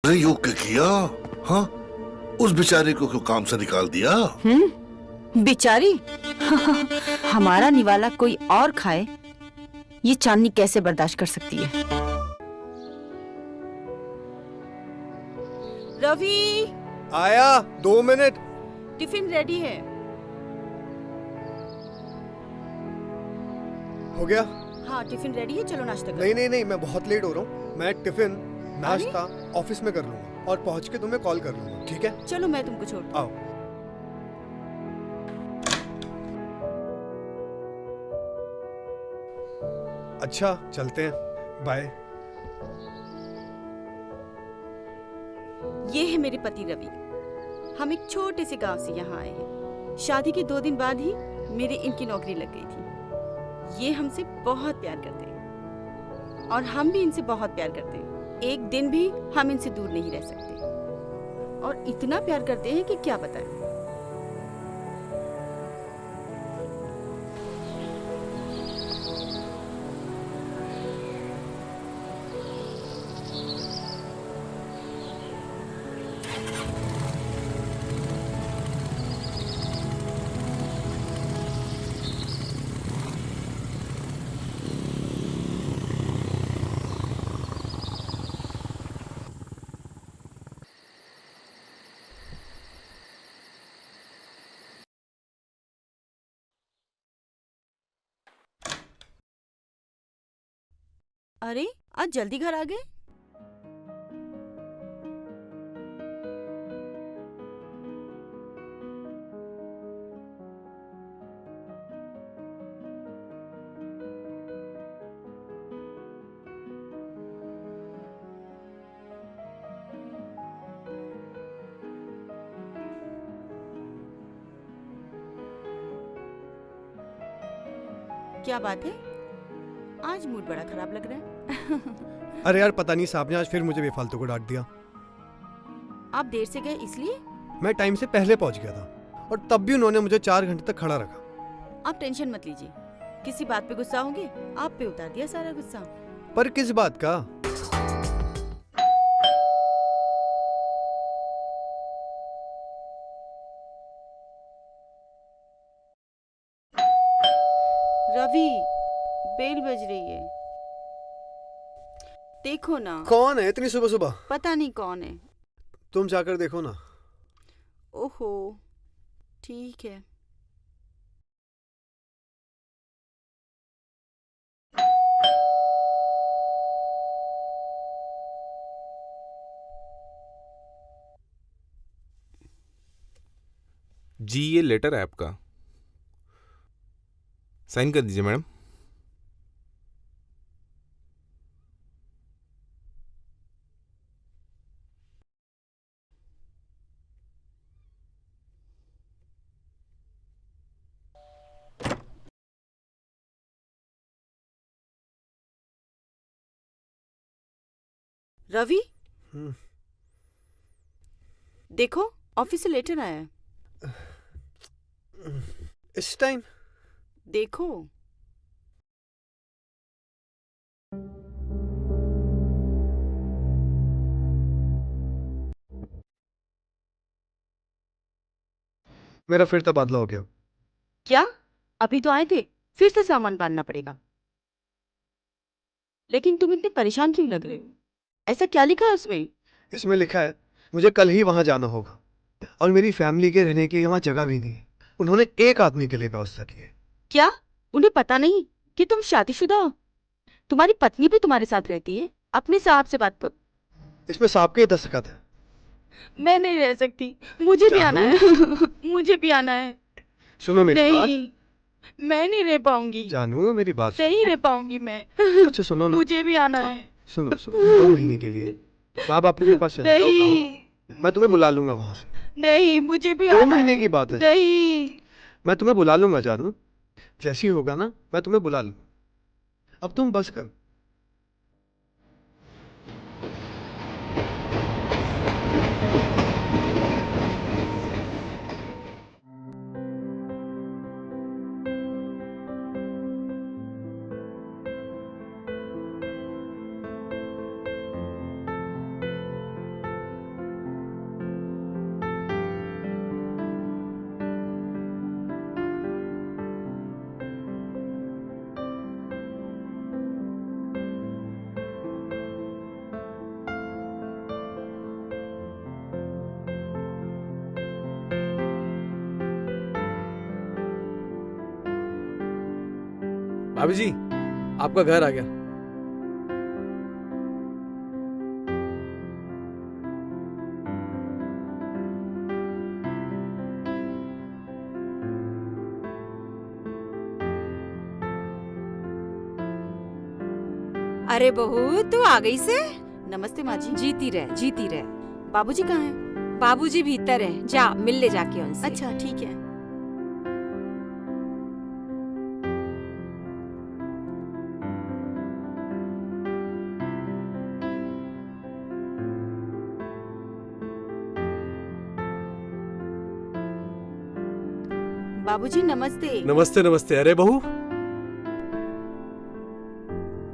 संयोग के किया? हाँ, उस बेचारे को क्यों काम से निकाल दिया? बेचारी? हमारा निवाला कोई और खाए, ये चांदनी कैसे बर्दाश्त कर सकती है? रवि, आया, 2 मिनट। टिफिन रेडी है। हो गया? हाँ, टिफिन रेडी है, चलो नाश्ता करो। नहीं, मैं बहुत लेट हो रहा हूँ। मैं टिफिन नाश्ता ऑफिस में कर लूंगा और पहुंच के तुम्हें कॉल कर लूंगा, ठीक है? चलो मैं तुमको छोड़ती हूँ। आओ। अच्छा, चलते हैं, बाय। ये है मेरे पति रवि। हम एक छोटे से गांव से यहाँ आए हैं। शादी के 2 दिन बाद ही मेरी इनकी नौकरी लग गई थी। ये हमसे बहुत प्यार करते हैं और हम भी इनसे बहुत प्यार करते हैं। एक दिन भी हम इनसे दूर नहीं रह सकते और इतना प्यार करते हैं कि क्या बताएं। अरे, आज जल्दी घर आ गए? क्या बात है? आज मूड बड़ा खराब लग रहा है। अरे यार, पता नहीं साहब ने आज फिर मुझे बेफालतू को डांट दिया। आप देर से गए इसलिए? मैं टाइम से पहले पहुंच गया था और तब भी उन्होंने मुझे 4 घंटे तक खड़ा रखा। आप टेंशन मत लीजिए। किसी बात पे गुस्सा होंगे, आप पे उतार दिया सारा गुस्सा। पर किस बात का? रवि, बेल बज रही है, देखो ना। कौन है इतनी सुबह सुबह? पता नहीं कौन है। तुम जाकर देखो ना। ओहो, ठीक है। जी, ये लेटर है आपका, साइन कर दीजिए मैडम। रवि, हम्म। देखो ऑफिस से लेटर आया है। इस टाइम? देखो। मेरा फिर तबादला हो गया। क्या? अभी तो आए थे, फिर से सामान बांधना पड़ेगा। लेकिन तुम इतने परेशान क्यों लग रहे हो? ऐसा क्या लिखा है उसमें? इसमें लिखा है मुझे कल ही वहां जाना होगा और मेरी फैमिली के रहने की वहां जगह भी नहीं है। उन्होंने एक आदमी के लिए व्यवस्था की है। क्या उन्हें पता नहीं कि तुम शादीशुदा हो? तुम्हारी पत्नी भी तुम्हारे साथ रहती है। अपने साहब से बात करो। इसमें सांप के 10 दस्तखत है। मैं नहीं रह सकती, मुझे भी आना है। मुझे भी आना है। सुनो मेरी बात। नहीं, मैं नहीं रह पाऊंगी। जानू मेरी बात। नहीं रह पाऊंगी मैं। अच्छा सुनो ना। मुझे भी आना है। सुनो सुनो, 2 महीने के लिए माँ बाप के पास चले जाओ। नहीं, मैं तुम्हें बुला लूंगा वहां से। नहीं, मुझे भी 2 आना महीने है। की बात है। नहीं। मैं तुम्हें बुला लूंगा जानू, जैसी होगा ना मैं तुम्हें बुला लूंगा। अब तुम बस कर। भाभी जी, आपका घर आ गया। अरे बहू, तू आ गई से? नमस्ते माँ जी। जीती रह, जीती रह। बाबूजी कहाँ हैं? बाबूजी भीतर है, जा मिल ले जाके उनसे। अच्छा ठीक है। बाबूजी नमस्ते। नमस्ते नमस्ते। अरे बहू,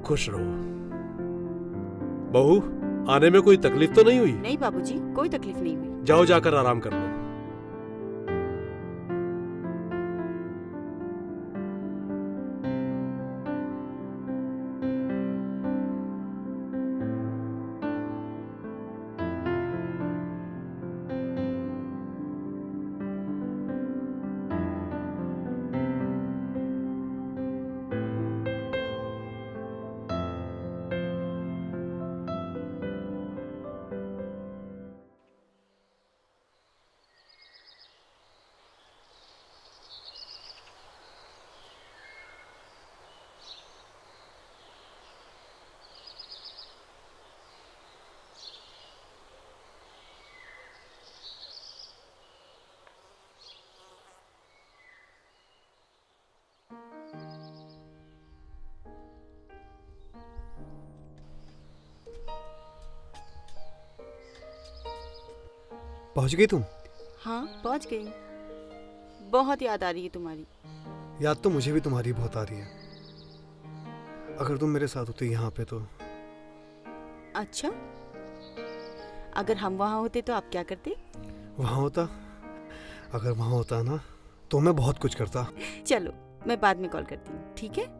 खुश रहो। बहू, आने में कोई तकलीफ तो नहीं हुई? नहीं बाबूजी, कोई तकलीफ नहीं हुई। जाओ जाकर आराम कर लो। पहुंच गई तुम? हाँ पहुँच गई। बहुत याद आ रही है तुम्हारी। याद तो मुझे भी तुम्हारी बहुत आ रही है। अगर तुम मेरे साथ होती यहाँ पे तो। अच्छा, अगर हम वहाँ होते तो आप क्या करते? वहाँ होता? अगर वहाँ होता ना तो मैं बहुत कुछ करता। चलो मैं बाद में कॉल करती हूँ, ठीक है?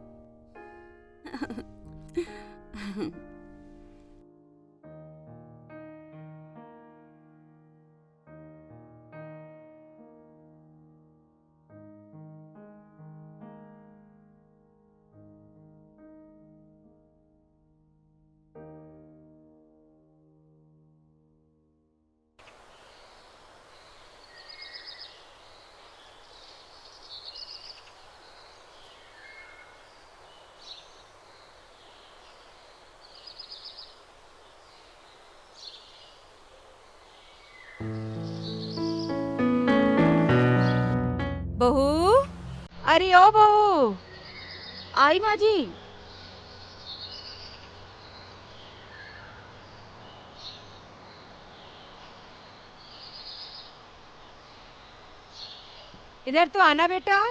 बहू, अरे ओ बहू। आई माँ जी। इधर तो आना बेटा।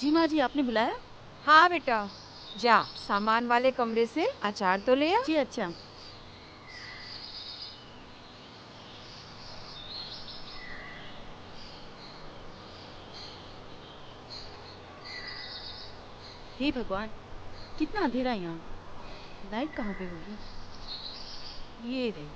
जी माँ जी, आपने बुलाया? हाँ बेटा, जा सामान वाले कमरे से अचार तो ले आ। जी अच्छा। हे भगवान, कितना अंधेरा है यहाँ। लाइट कहाँ पे होगी? ये रही।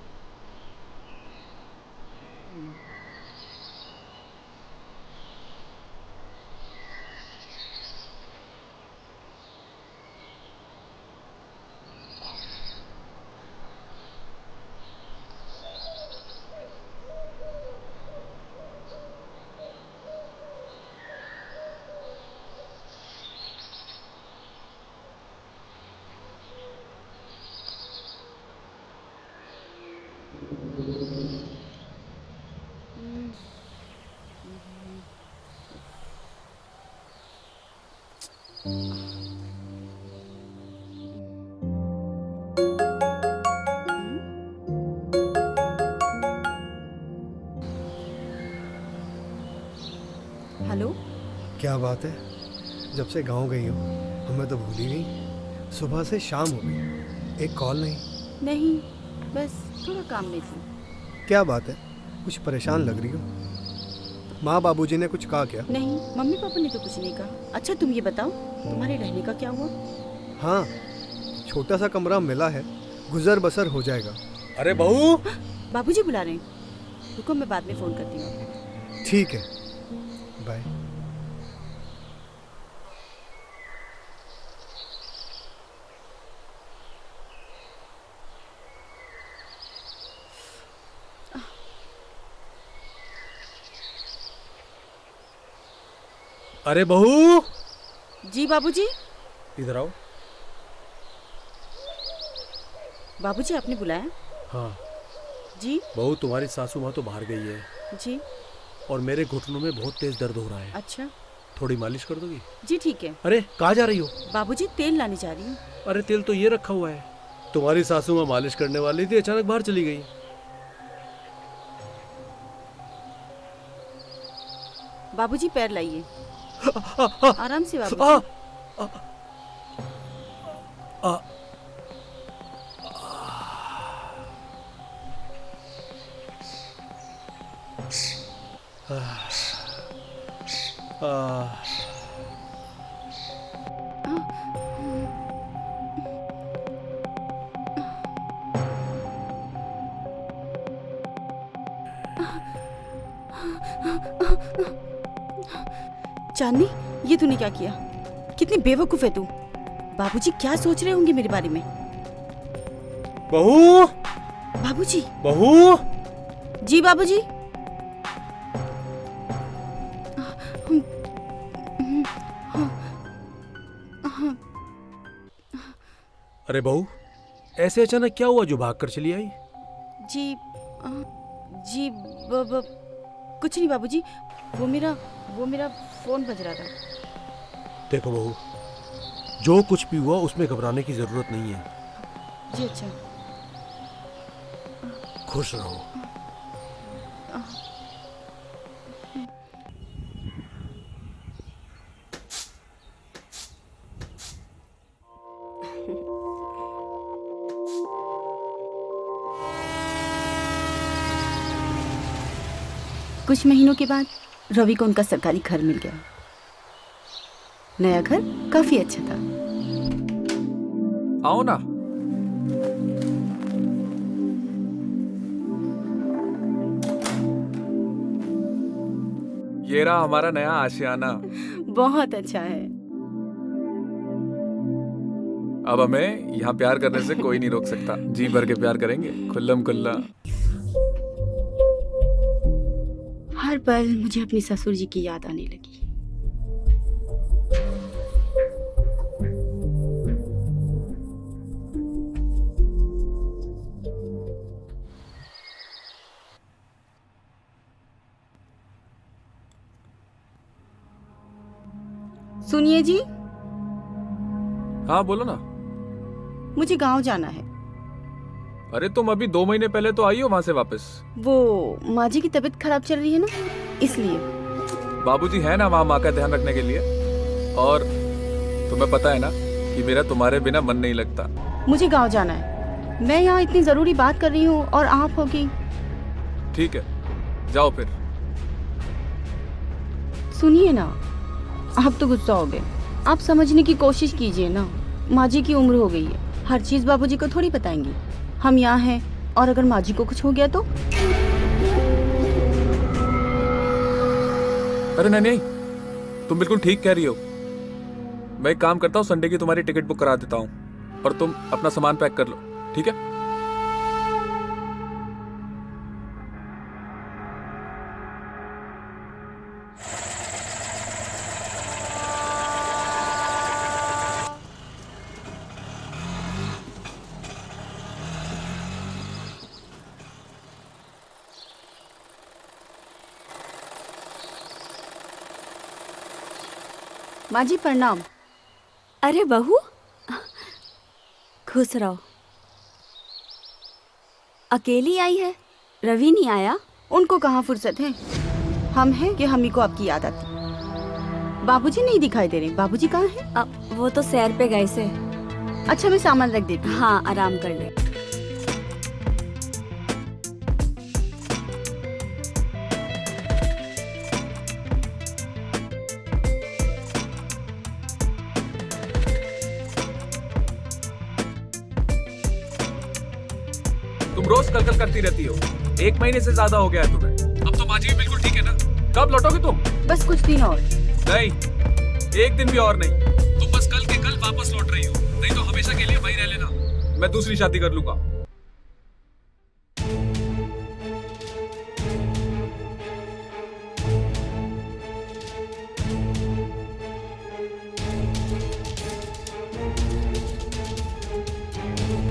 हेलो। क्या बात है, जब से गांव गई हो हमें तो भूल ही गई। सुबह से शाम हो गई, एक कॉल नहीं। नहीं, बस थोड़ा काम में थी। क्या बात है, कुछ परेशान लग रही हो? माँ बाबूजी ने कुछ कहा क्या? नहीं, मम्मी पापा ने तो कुछ नहीं कहा। अच्छा तुम ये बताओ, तुम्हारे रहने का क्या हुआ? हाँ, छोटा सा कमरा मिला है, गुजर बसर हो जाएगा। अरे बहू, बाबूजी बुला रहे हैं। रुको, मैं बाद में फ़ोन करती हूँ। ठीक है, बाय। अरे बहू, जी बाबूजी। इधर आओ। बाबूजी आपने बुलाया? हाँ जी बहू, तुम्हारी सासू माँ तो बाहर गई है जी। और मेरे घुटनों में बहुत तेज दर्द हो रहा है। अच्छा थोड़ी मालिश कर दोगी? जी ठीक है। अरे कहाँ जा रही हो? बाबूजी तेल लाने जा रही हूँ। अरे तेल तो ये रखा हुआ है। तुम्हारी सासू माँ मालिश करने वाली थी, अचानक बाहर चली गई। बाबूजी पैर लाइए, आराम से बाबूजी। चांदनी, ये तूने क्या किया? कितनी बेवकूफ है तू। बाबूजी क्या सोच रहे होंगे मेरे बारे में? बहू, बाबूजी। बहू, जी बाबूजी। अरे बहू, ऐसे अचानक क्या हुआ जो भाग कर चली आई? जी जी कुछ नहीं बाबूजी, वो मेरा फोन बज रहा था। देखो बहू, जो कुछ भी हुआ उसमें घबराने की जरूरत नहीं है। जी अच्छा। खुश रहो। कुछ महीनों के बाद रवि को उनका सरकारी घर मिल गया। नया घर काफी अच्छा था। आओ ना। ये रहा हमारा नया आशियाना। बहुत अच्छा है। अब हमें यहाँ प्यार करने से कोई नहीं रोक सकता। जी भर के प्यार करेंगे, खुल्लम खुल्ला। हर पल मुझे अपने ससुर जी की याद आने लगी। सुनिए जी। हाँ बोलो ना। मुझे गांव जाना है। अरे तुम अभी 2 महीने पहले तो आई हो वहां से वापस। वो माँ जी की तबीयत खराब चल रही है ना, इसलिए। बाबूजी है ना वहाँ माँ का ध्यान रखने के लिए। और तुम्हें पता है ना कि मेरा तुम्हारे बिना मन नहीं लगता। मुझे गांव जाना है। मैं यहाँ इतनी जरूरी बात कर रही हूँ और आप हो कि। ठीक है, जाओ फिर। सुनिए ना, आप तो गुस्सा हो गए। आप समझने की कोशिश कीजिए ना। माँ जी की उम्र हो गई है, हर चीज बाबूजी को थोड़ी बताएंगी। हम यहाँ हैं और अगर माँ जी को कुछ हो गया तो। अरे नहीं, तुम बिल्कुल ठीक कह रही हो। मैं एक काम करता हूँ, संडे की तुम्हारी टिकट बुक करा देता हूँ और तुम अपना सामान पैक कर लो, ठीक है? माँ जी प्रणाम। अरे बहू, खुश रहो। अकेली आई है? रवि नहीं आया? उनको कहाँ फुर्सत है। हम हैं कि हम ही को आपकी याद आती। बाबूजी नहीं दिखाई दे रहे। बाबूजी कहाँ हैं? अब वो तो सैर पे गए से। अच्छा मैं सामान रख देती हूँ। हाँ, आराम कर ले। तुम रोज कल करती रहती हो। 1 महीने से ज्यादा हो गया है तुम्हें। कब लौटोगे तुम? बस कुछ दिन और। नहीं, एक दिन भी और नहीं। तुम बस कल के कल वापस लौट रही हो, नहीं तो हमेशा के लिए वहीं रह लेना। मैं दूसरी शादी कर लूंगा।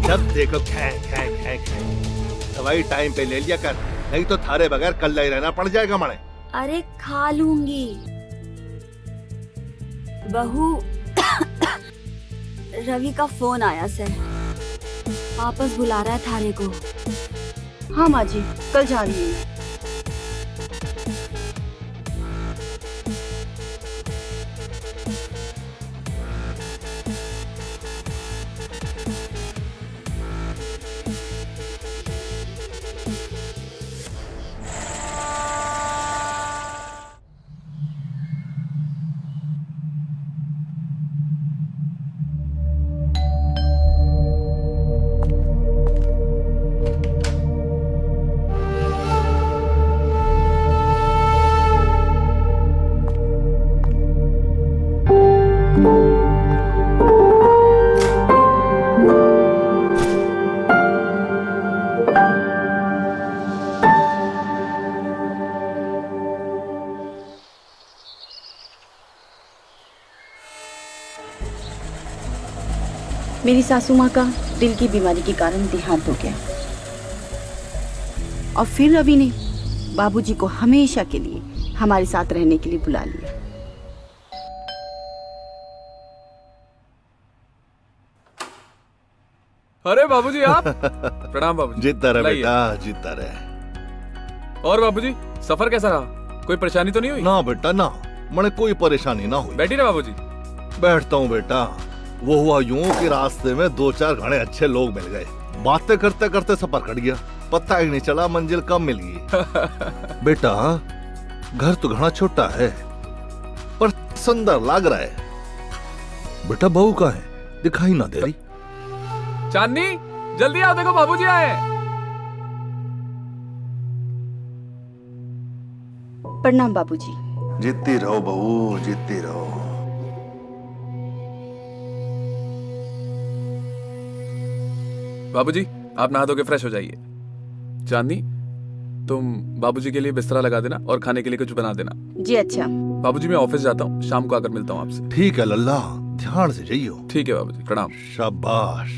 जब देखो खे खे खे खे दवाई टाइम पे ले लिया कर, नहीं तो थारे बगैर कल्ला ही रहना पड़ जाएगा मणे। अरे खा लूंगी। बहू रवि का फोन आया सर, वापस बुला रहा है थारे को। हाँ माँ जी, कल जा रही हूँ। मेरी सासू माँ का दिल की बीमारी के कारण देहांत हो गया और फिर रवि ने बाबूजी को हमेशा के लिए हमारे साथ रहने के लिए बुला लिया। अरे बाबूजी आप। प्रणाम बाबूजी। जीतता रहे लाइए। बेटा, जीतता रहे। और बाबूजी सफर कैसा रहा? कोई परेशानी तो नहीं हुई? ना बेटा ना, मने कोई परेशानी ना हुई। बैठी रहे बाबूजी। बैठता हूँ बेटा। वो हुआ यूं कि रास्ते में 2-4 घने अच्छे लोग मिल गए। बातें करते करते सफर कट गया, पता ही नहीं चला मंजिल कब मिल गई। बेटा घर तो घना छोटा है पर सुंदर लग रहा है। बेटा बहू का है, दिखाई ना दे रही। चांदनी जल्दी आओ, देखो बाबूजी आए। प्रणाम बाबूजी। जीतती रहो बहू, जीतती रहो। बाबूजी आप नहा धो के फ्रेश हो जाइए। चांदनी तुम बाबूजी के लिए बिस्तरा लगा देना और खाने के लिए कुछ बना देना। जी अच्छा। बाबूजी मैं ऑफिस जाता हूँ, शाम को आकर मिलता हूँ आपसे। ठीक है लल्ला, ध्यान से जाइयो। ठीक है बाबूजी, प्रणाम। शाबाश।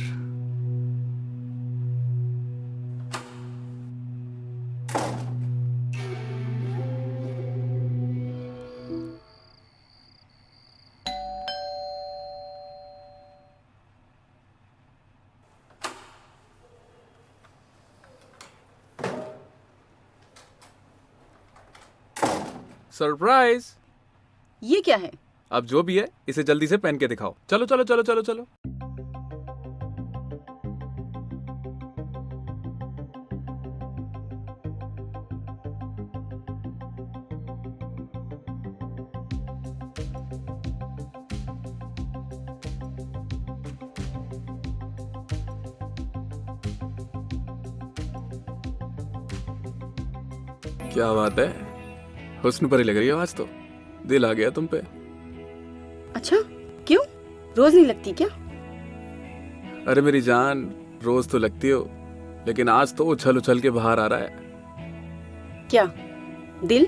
सरप्राइज। ये क्या है? अब जो भी है इसे जल्दी से पहन के दिखाओ। चलो चलो चलो चलो चलो। क्या बात है, हुस्न परी लग रही है आज तो। दिल आ गया तुम पे। अच्छा क्यों? रोज नहीं लगती क्या? अरे मेरी जान, रोज तो लगती हो लेकिन आज तो उछल उछल के बाहर आ रहा है। क्या दिल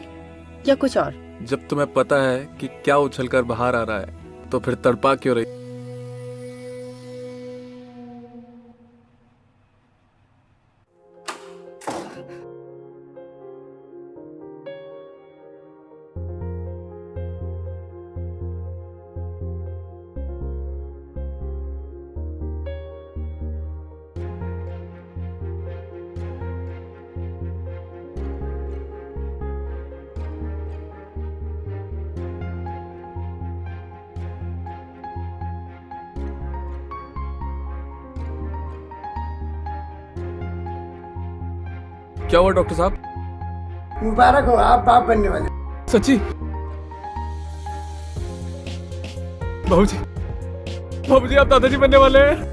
या कुछ और? जब तुम्हें पता है कि क्या उछल कर बाहर आ रहा है तो फिर तड़पा क्यों रही? क्या हुआ डॉक्टर साहब? मुबारक हो, आप बाप बनने वाले। सच्ची? बाबूजी, बाबूजी आप दादाजी बनने वाले हैं।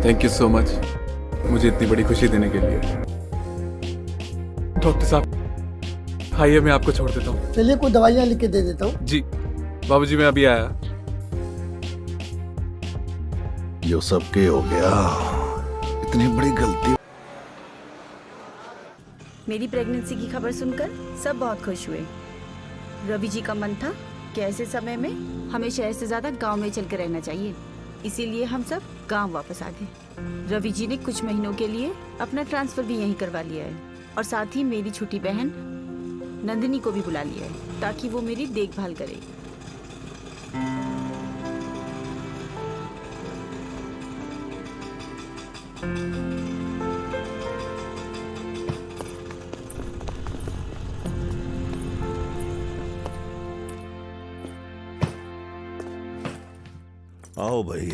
थैंक यू सो मच मुझे इतनी बड़ी खुशी देने के लिए। डॉक्टर साहब आइए मैं आपको छोड़ देता हूँ। चलिए कुछ दवाइयाँ लिख के दे देता हूँ। जी बाबूजी मैं अभी आया। यो सब के हो गया, इतनी बड़ी गलती। मेरी प्रेगनेंसी की खबर सुनकर सब बहुत खुश हुए। रवि जी का मन था कि ऐसे समय में हमें शहर से ज्यादा गांव में चल कर रहना चाहिए, इसीलिए हम सब गांव वापस आ गए। रवि जी ने कुछ महीनों के लिए अपना ट्रांसफर भी यहीं करवा लिया है और साथ ही मेरी छोटी बहन नंदिनी को भी बुला लिया है ताकि वो मेरी देखभाल करे। आओ भाई।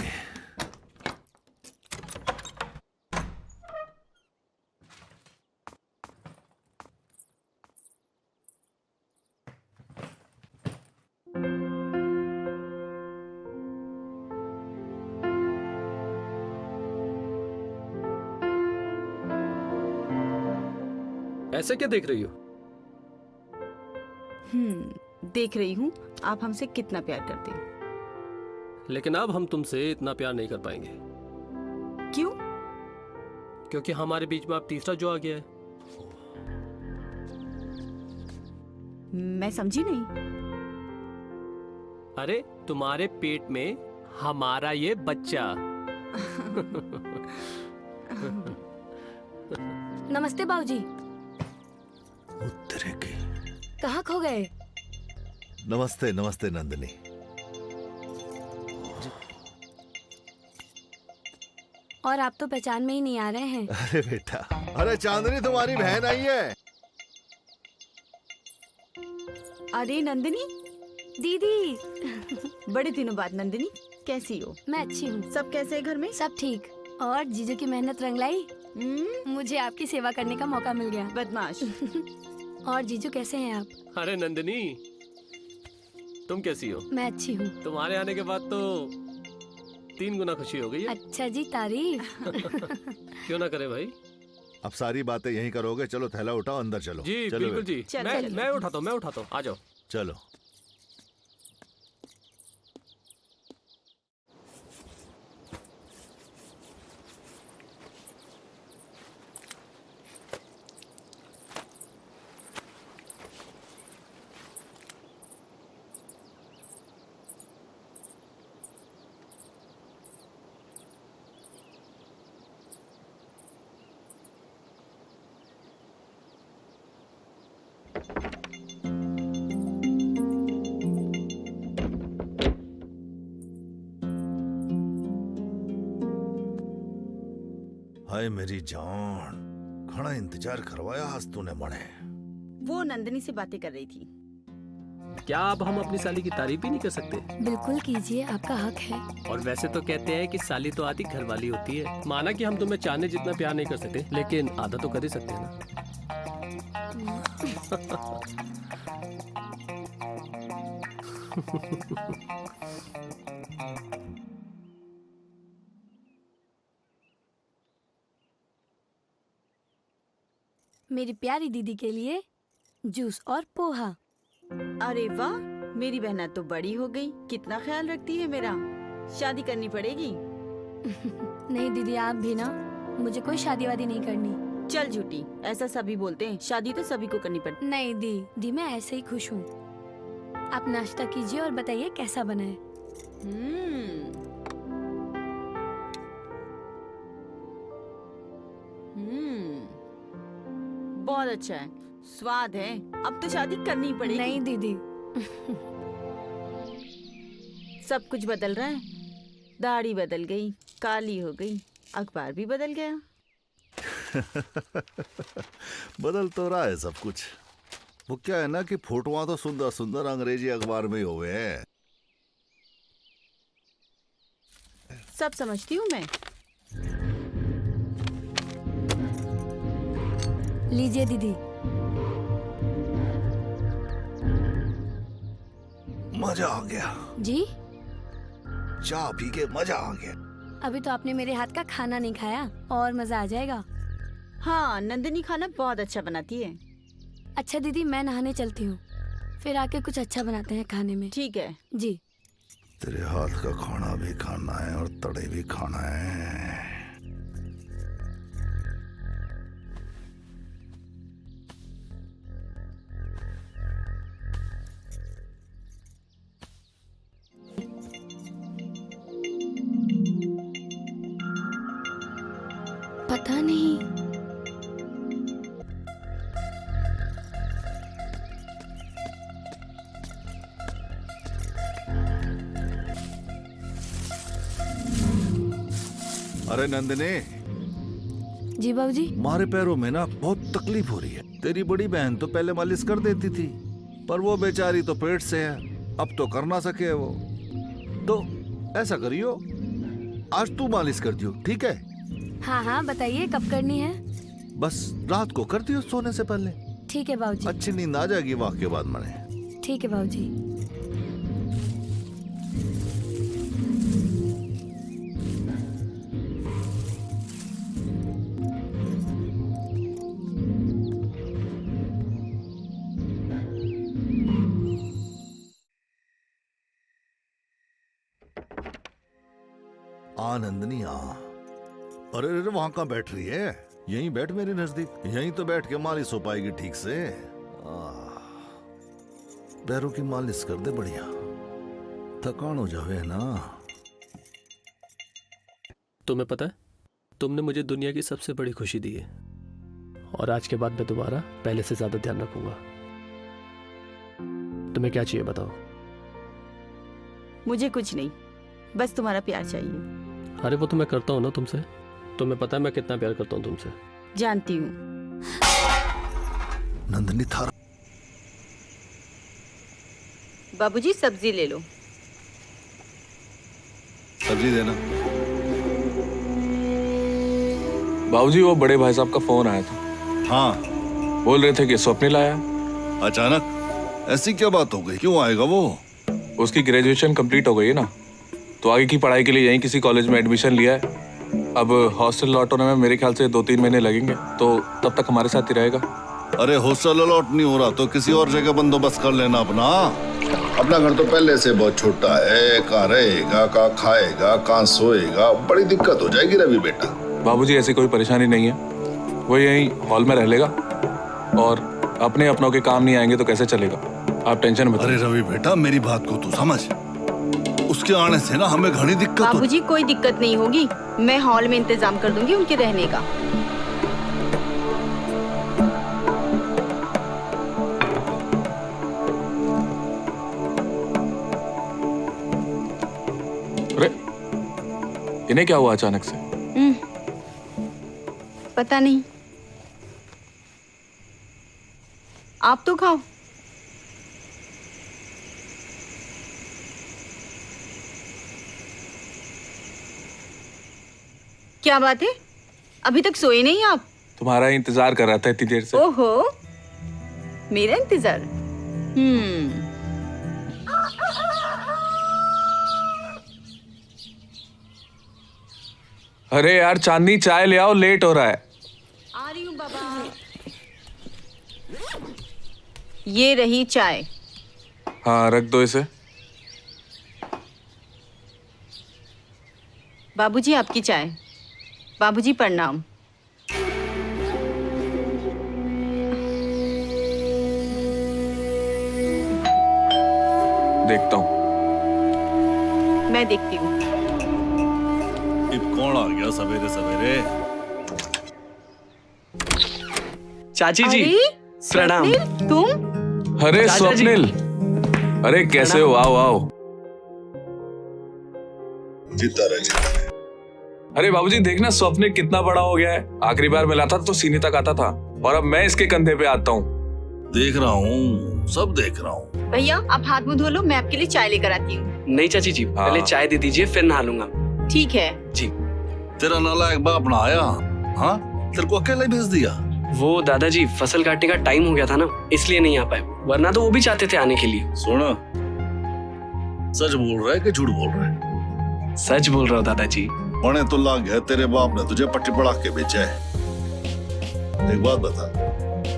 ऐसे क्या देख रही हो? देख रही हूँ आप हमसे कितना प्यार करते हैं। लेकिन अब हम तुमसे इतना प्यार नहीं कर पाएंगे। क्यों? क्योंकि हमारे बीच में अब तीसरा जो आ गया है। मैं समझी नहीं। अरे तुम्हारे पेट में हमारा ये बच्चा। नमस्ते बाबूजी। उत्तरे की। कहाँ खो गए? नमस्ते नमस्ते नंदिनी। और आप तो पहचान में ही नहीं आ रहे हैं। अरे बेटा, अरे चांदनी तुम्हारी बहन आई है। अरे नंदिनी दीदी। बड़े दिनों बाद। नंदिनी कैसी हो? मैं अच्छी हूँ। सब कैसे है घर में? सब ठीक। और जीजू की मेहनत रंग लाई। मुझे आपकी सेवा करने का मौका मिल गया। बदमाश। और जीजू कैसे हैं आप? अरे नंदिनी तुम कैसी हो? मैं अच्छी हूँ। तुम्हारे आने के बाद तो 3 गुना खुशी हो गई है। अच्छा जी, तारीफ। क्यों ना करे भाई। अब सारी बातें यहीं करोगे। चलो थैला उठाओ, अंदर चलो। जी चलो बिल्कुल बेटा। जी। चल, मैं चल। मैं उठाता हूँ आ जाओ। चलो। हाय मेरी जान, घना इंतजार करवाया आज तूने मने। वो नंदिनी से बातें कर रही थी। क्या अब हम अपनी साली की तारीफ ही नहीं कर सकते? बिल्कुल कीजिए, आपका हक है। और वैसे तो कहते हैं कि साली तो आधी घर वाली होती है। माना कि हम तुम्हें चाहने जितना प्यार नहीं कर सकते, लेकिन आधा तो कर ही सकते हैं ना। मेरी प्यारी दीदी के लिए जूस और पोहा। अरे वाह, मेरी बहना तो बड़ी हो गई। कितना ख्याल रखती है मेरा। शादी करनी पड़ेगी। नहीं दीदी, आप भी ना। मुझे कोई शादी वादी नहीं करनी। चल झूठी, ऐसा सभी बोलते हैं। शादी तो सभी को करनी पड़ती। नहीं दी, मैं ऐसे ही खुश हूँ। आप नाश्ता कीजिए और बताइए कैसा बना है। बहुत अच्छा है, स्वाद है। अब तो शादी करनी ही पड़ेगी। नहीं दीदी। सब कुछ बदल रहा है। दाढ़ी बदल गई, काली हो गई, अखबार भी बदल गया। बदल तो रहा है सब कुछ। वो क्या है ना कि फोटोआं तो सुंदर सुंदर अंग्रेजी अखबार में ही हुए हैं। सब समझती हूँ मैं। लीजिए दीदी। मजा आ गया जी? चाय पी के मजा आ गया। अभी तो आपने मेरे हाथ का खाना नहीं खाया, और मजा आ जाएगा। हाँ, नंदिनी खाना बहुत अच्छा बनाती है। अच्छा दीदी, मैं नहाने चलती हूँ, फिर आके कुछ अच्छा बनाते हैं खाने में। ठीक है। जी। तेरे हाथ का खाना भी खाना है और तड़े भी खाना है। पता नहीं। अरे नंदिनी, जी बाबूजी। मारे पैरों में ना बहुत तकलीफ हो रही है। तेरी बड़ी बहन तो पहले मालिश कर देती थी, पर वो बेचारी तो पेट से है, अब तो कर ना सके वो। तो ऐसा करियो, आज तू मालिश कर दियो, ठीक है? हाँ हाँ, बताइए कब करनी है? बस रात को कर दियो सोने से पहले। ठीक है बाबूजी। अच्छी नींद आ जाएगी वाह के बाद मने। ठीक है बाबूजी। नंदनी आ। अरे अरे वहां कहाँ बैठ रही है? यहीं बैठ मेरे नजदीक, यहीं तो बैठ के मालिश हो पाएगी ठीक से। पैरों की मालिश कर दे बढ़िया, थकान हो जावे ना। तुम्हें पता है, तुमने मुझे दुनिया की सबसे बड़ी खुशी दी है, और आज के बाद मैं तुम्हारा पहले से ज्यादा ध्यान रखूंगा। तुम्हें क्या चाहिए बताओ? मुझे कुछ नहीं, बस तुम्हारा प्यार चाहिए। अरे वो तो मैं करता हूँ ना तुमसे। तुम्हें पता है मैं कितना प्यार करता हूँ तुमसे। जानती हूँ। नंदनी थारा। बाबूजी सब्जी ले लो। सब्जी देना। बाबूजी, वो बड़े भाई साहब का फोन आया था। हाँ, बोल रहे थे कि स्वप्निल आया। अचानक ऐसी क्या बात हो गई? क्यों आएगा वो? उसकी ग्रेजुएशन कंप्लीट हो गई है ना, तो आगे की पढ़ाई के लिए यहीं किसी कॉलेज में एडमिशन लिया है। अब हॉस्टल लौट होने में मेरे ख्याल से 2-3 महीने लगेंगे, तो तब तक हमारे साथ ही रहेगा। अरे हॉस्टल अलॉट नहीं हो रहा तो किसी और जगह बंदोबस्त कर लेना अपना। अपना घर तो पहले से बहुत छोटा है, कहाँ रहेगा, कहाँ खाएगा, कहाँ सोएगा, बड़ी दिक्कत हो जाएगी रवि बेटा। बाबूजी, ऐसी कोई परेशानी नहीं है, वो यहीं हॉल में रह लेगा, और अपने अपनों के काम नहीं आएंगे तो कैसे चलेगा? आप टेंशन मत। अरे रवि बेटा, मेरी बात को तू समझ, उसके आने से ना हमें घनी दिक्कत हो। बाबूजी कोई दिक्कत नहीं होगी, मैं हॉल में इंतजाम कर दूंगी उनके रहने का। अरे इन्हें क्या हुआ अचानक से? पता नहीं, आप तो खाओ। क्या बात है, अभी तक सोए नहीं आप? तुम्हारा इंतजार कर रहा था इतनी देर से। ओहो, मेरा इंतजार? अरे यार चांदनी, चाय ले आओ, लेट हो रहा है। आ रही हूँ बाबा। ये रही चाय। हाँ, रख दो इसे। बाबूजी आपकी चाय। बाबूजी प्रणाम। देखता हूँ। मैं देखती हूँ। कौन आ गया सवेरे सवेरे? चाची जी प्रणाम। तुम? अरे स्वप्निल, अरे कैसे हो? आओ आओ। जीता रहे। अरे बाबूजी, देखना स्वप्निल कितना बड़ा हो गया है। आखिरी बार मिला था तो सीने तक आता था, और अब मैं इसके कंधे पे आता हूँ। देख रहा हूँ, सब देख रहा हूँ। भैया आप हाथ मुंह धो लो, मैं आपके लिए चाय लेकर आती हूँ। नहीं चाची जी, पहले चाय दे दीजिए, फिर नहा लूंगा। ठीक है जी। तेरा नालायक बाप ना आया? हाँ, तेरे को अकेले भेज दिया? वो दादाजी फसल काटने का टाइम हो गया था ना, इसलिए नहीं आ पाए, वरना तो वो भी चाहते थे आने के लिए। सुन, सच बोल रहा है कि झूठ बोल रहा है? सच बोल रहा हूँ दादाजी। पढ़े तो लाग है, तेरे बाप ने तुझे पट्टी पढ़ा के भेजा है। एक बात बता,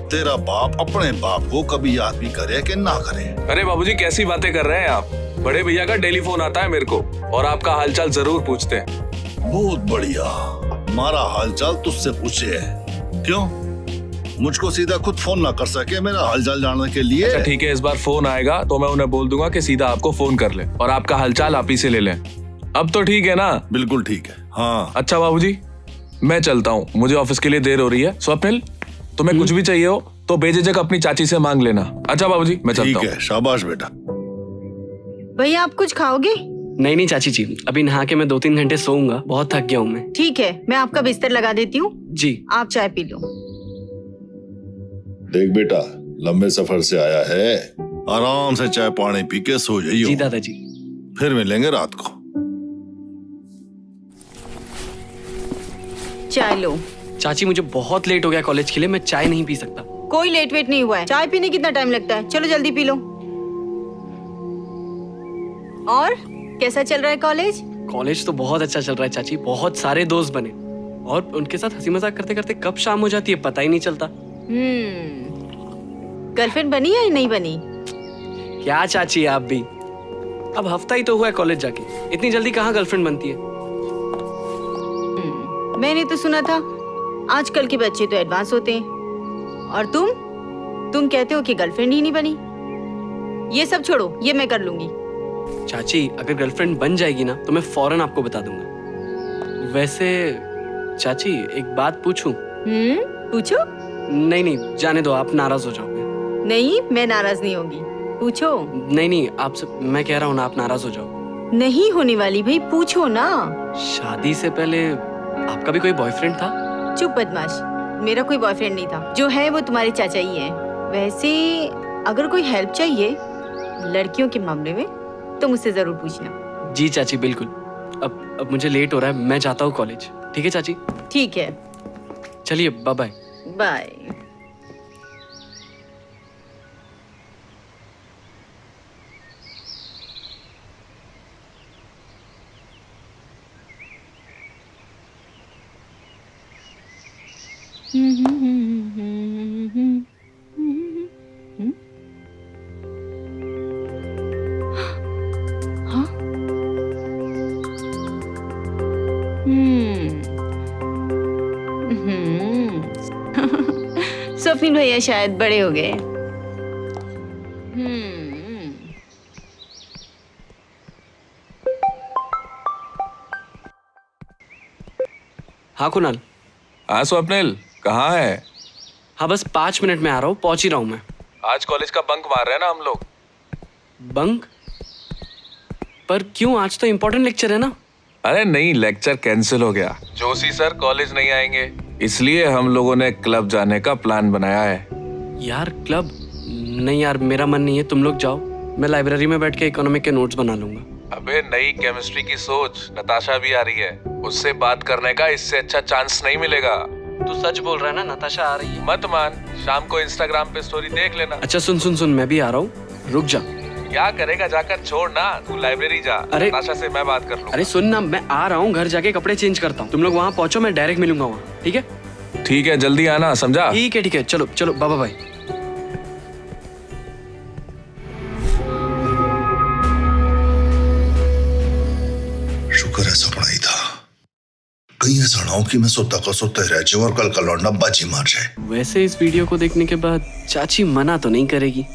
तेरा बाप अपने बाप को कभी याद भी करे कि ना करे? अरे बाबूजी कैसी बातें कर रहे हैं आप? बड़े भैया का डेली फोन आता है मेरे को और आपका हालचाल जरूर पूछते हैं। बहुत बढ़िया, हमारा हालचाल तुझसे पूछे है। क्यों मुझको सीधा खुद फोन ना कर सके मेरा हालचाल जानने के लिए? अच्छा ठीक है, इस बार फोन आएगा तो मैं उन्हें बोल दूंगा कि सीधा आपको फोन कर ले और आपका हालचाल आप ही से ले लें। अब तो ठीक है ना? बिल्कुल ठीक है। हाँ अच्छा बाबूजी, मैं चलता हूँ, मुझे ऑफिस के लिए देर हो रही है। स्वप्निल, तुम्हें कुछ भी चाहिए हो तो बेझिझक अपनी चाची से मांग लेना। अच्छा बाबूजी, मैं चलता हूँ। ठीक है, शाबाश बेटा। भैया आप कुछ खाओगे? नहीं चाची जी, अभी नहा के मैं 2-3 घंटे सोऊंगा, बहुत थक गया हूँ मैं। ठीक है, मैं आपका बिस्तर लगा देती हूँ, जी। आप चाय पी लो। देख बेटा, लंबे सफर से आया है, आराम से चाय पानी पी के सो जाइयो। जी दादाजी। फिर मिलेंगे रात को। चाय लो। चाची मुझे बहुत लेट हो गया कॉलेज के लिए, मैं चाय नहीं पी सकता। कोई लेट वेट नहीं हुआ है, चाय पीने कितना टाइम लगता है? चलो जल्दी पी लो। और कैसा चल रहा है कॉलेज? कॉलेज तो बहुत अच्छा चल रहा है चाची, बहुत सारे दोस्त बने और उनके साथ हंसी मजाक करते करते कब शाम हो जाती है पता ही नहीं चलता। गर्लफ्रेंड बनी या नहीं बनी? क्या चाची आप भी, अब हफ्ता ही तो हुआ है कॉलेज जाके, इतनी जल्दी कहाँ गर्लफ्रेंड बनती है? मैंने तो सुना था आजकल के बच्चे तो एडवांस होते हैं, और तुम कहते हो कि गर्लफ्रेंड ही नहीं बनी। ये सब छोड़ो, ये मैं कर लूंगी। चाची अगर गर्लफ्रेंड बन जाएगी ना तो मैं फौरन आपको बता दूंगा। वैसे चाची एक बात पूछूं? पूछो। नहीं जाने दो, आप नाराज हो जाओगे। नहीं, मैं नाराज नहीं होगी, पूछो। नहीं आपसे मैं कह रहा हूँ ना, आप नाराज हो जाओ। नहीं होने वाली भाई, पूछो ना। शादी से पहले आपका भी कोई बॉयफ्रेंड था? चुप बदमाश, मेरा कोई बॉयफ्रेंड नहीं था, जो है वो तुम्हारे चाचा ही है। वैसे अगर कोई हेल्प चाहिए लड़कियों के मामले में तो मुझसे जरूर पूछना। जी चाची बिल्कुल। अब मुझे लेट हो रहा है, मैं जाता हूँ कॉलेज। ठीक है चाची? ठीक है, चलिए बाय बाय। बाय। स्वप्निल भैया शायद बड़े हो गए। हाँ कुणाल। हाँ स्वप्निल, कहाँ है? हाँ बस 5 मिनट में आ रहा हूँ, पहुंच ही रहा हूँ मैं। आज कॉलेज का बंक मार रहे हैं ना हम लोग। बंक? पर क्यों, आज तो इम्पोर्टेंट लेक्चर है ना। अरे नहीं, लेक्चर कैंसिल हो गया, जोशी सर कॉलेज नहीं आएंगे, इसलिए हम लोगों ने क्लब जाने का प्लान बनाया है। यार क्लब? नहीं यार, मेरा मन नहीं है, तुम लोग जाओ, मैं लाइब्रेरी में बैठ के इकोनॉमिक के नोट्स बना लूंगा। अबे नई केमिस्ट्री की सोच, नताशा भी आ रही है, उससे बात करने का इससे अच्छा चांस नहीं मिलेगा। तू सच बोल रहा है ना, नताशा आ रही है? मत मान, शाम को इंस्टाग्राम पे स्टोरी देख लेना। अच्छा सुन, मैं भी आ रहा हूँ, रुक जा। क्या करेगा जाकर, छोड़ ना, तू लाइब्रेरी जा। अरे नताशा से मैं बात कर लूंगा। अरे सुन ना, मैं आ रहा हूँ, घर जाके कपड़े चेंज करता हूँ, तुम लोग वहाँ पहुंचो, मैं डायरेक्ट मिलूंगा वहाँ। ठीक है? ठीक है, जल्दी आना, समझा? ठीक है, चलो बाबा भाई। शुक्र है सपना ही था, कहीं ऐसा ना हो कि मैं सोता का सोते रह जाऊं और कल का लौंडा बाजी मार जाए। वैसे इस वीडियो को देखने के बाद चाची मना तो नहीं करेगी।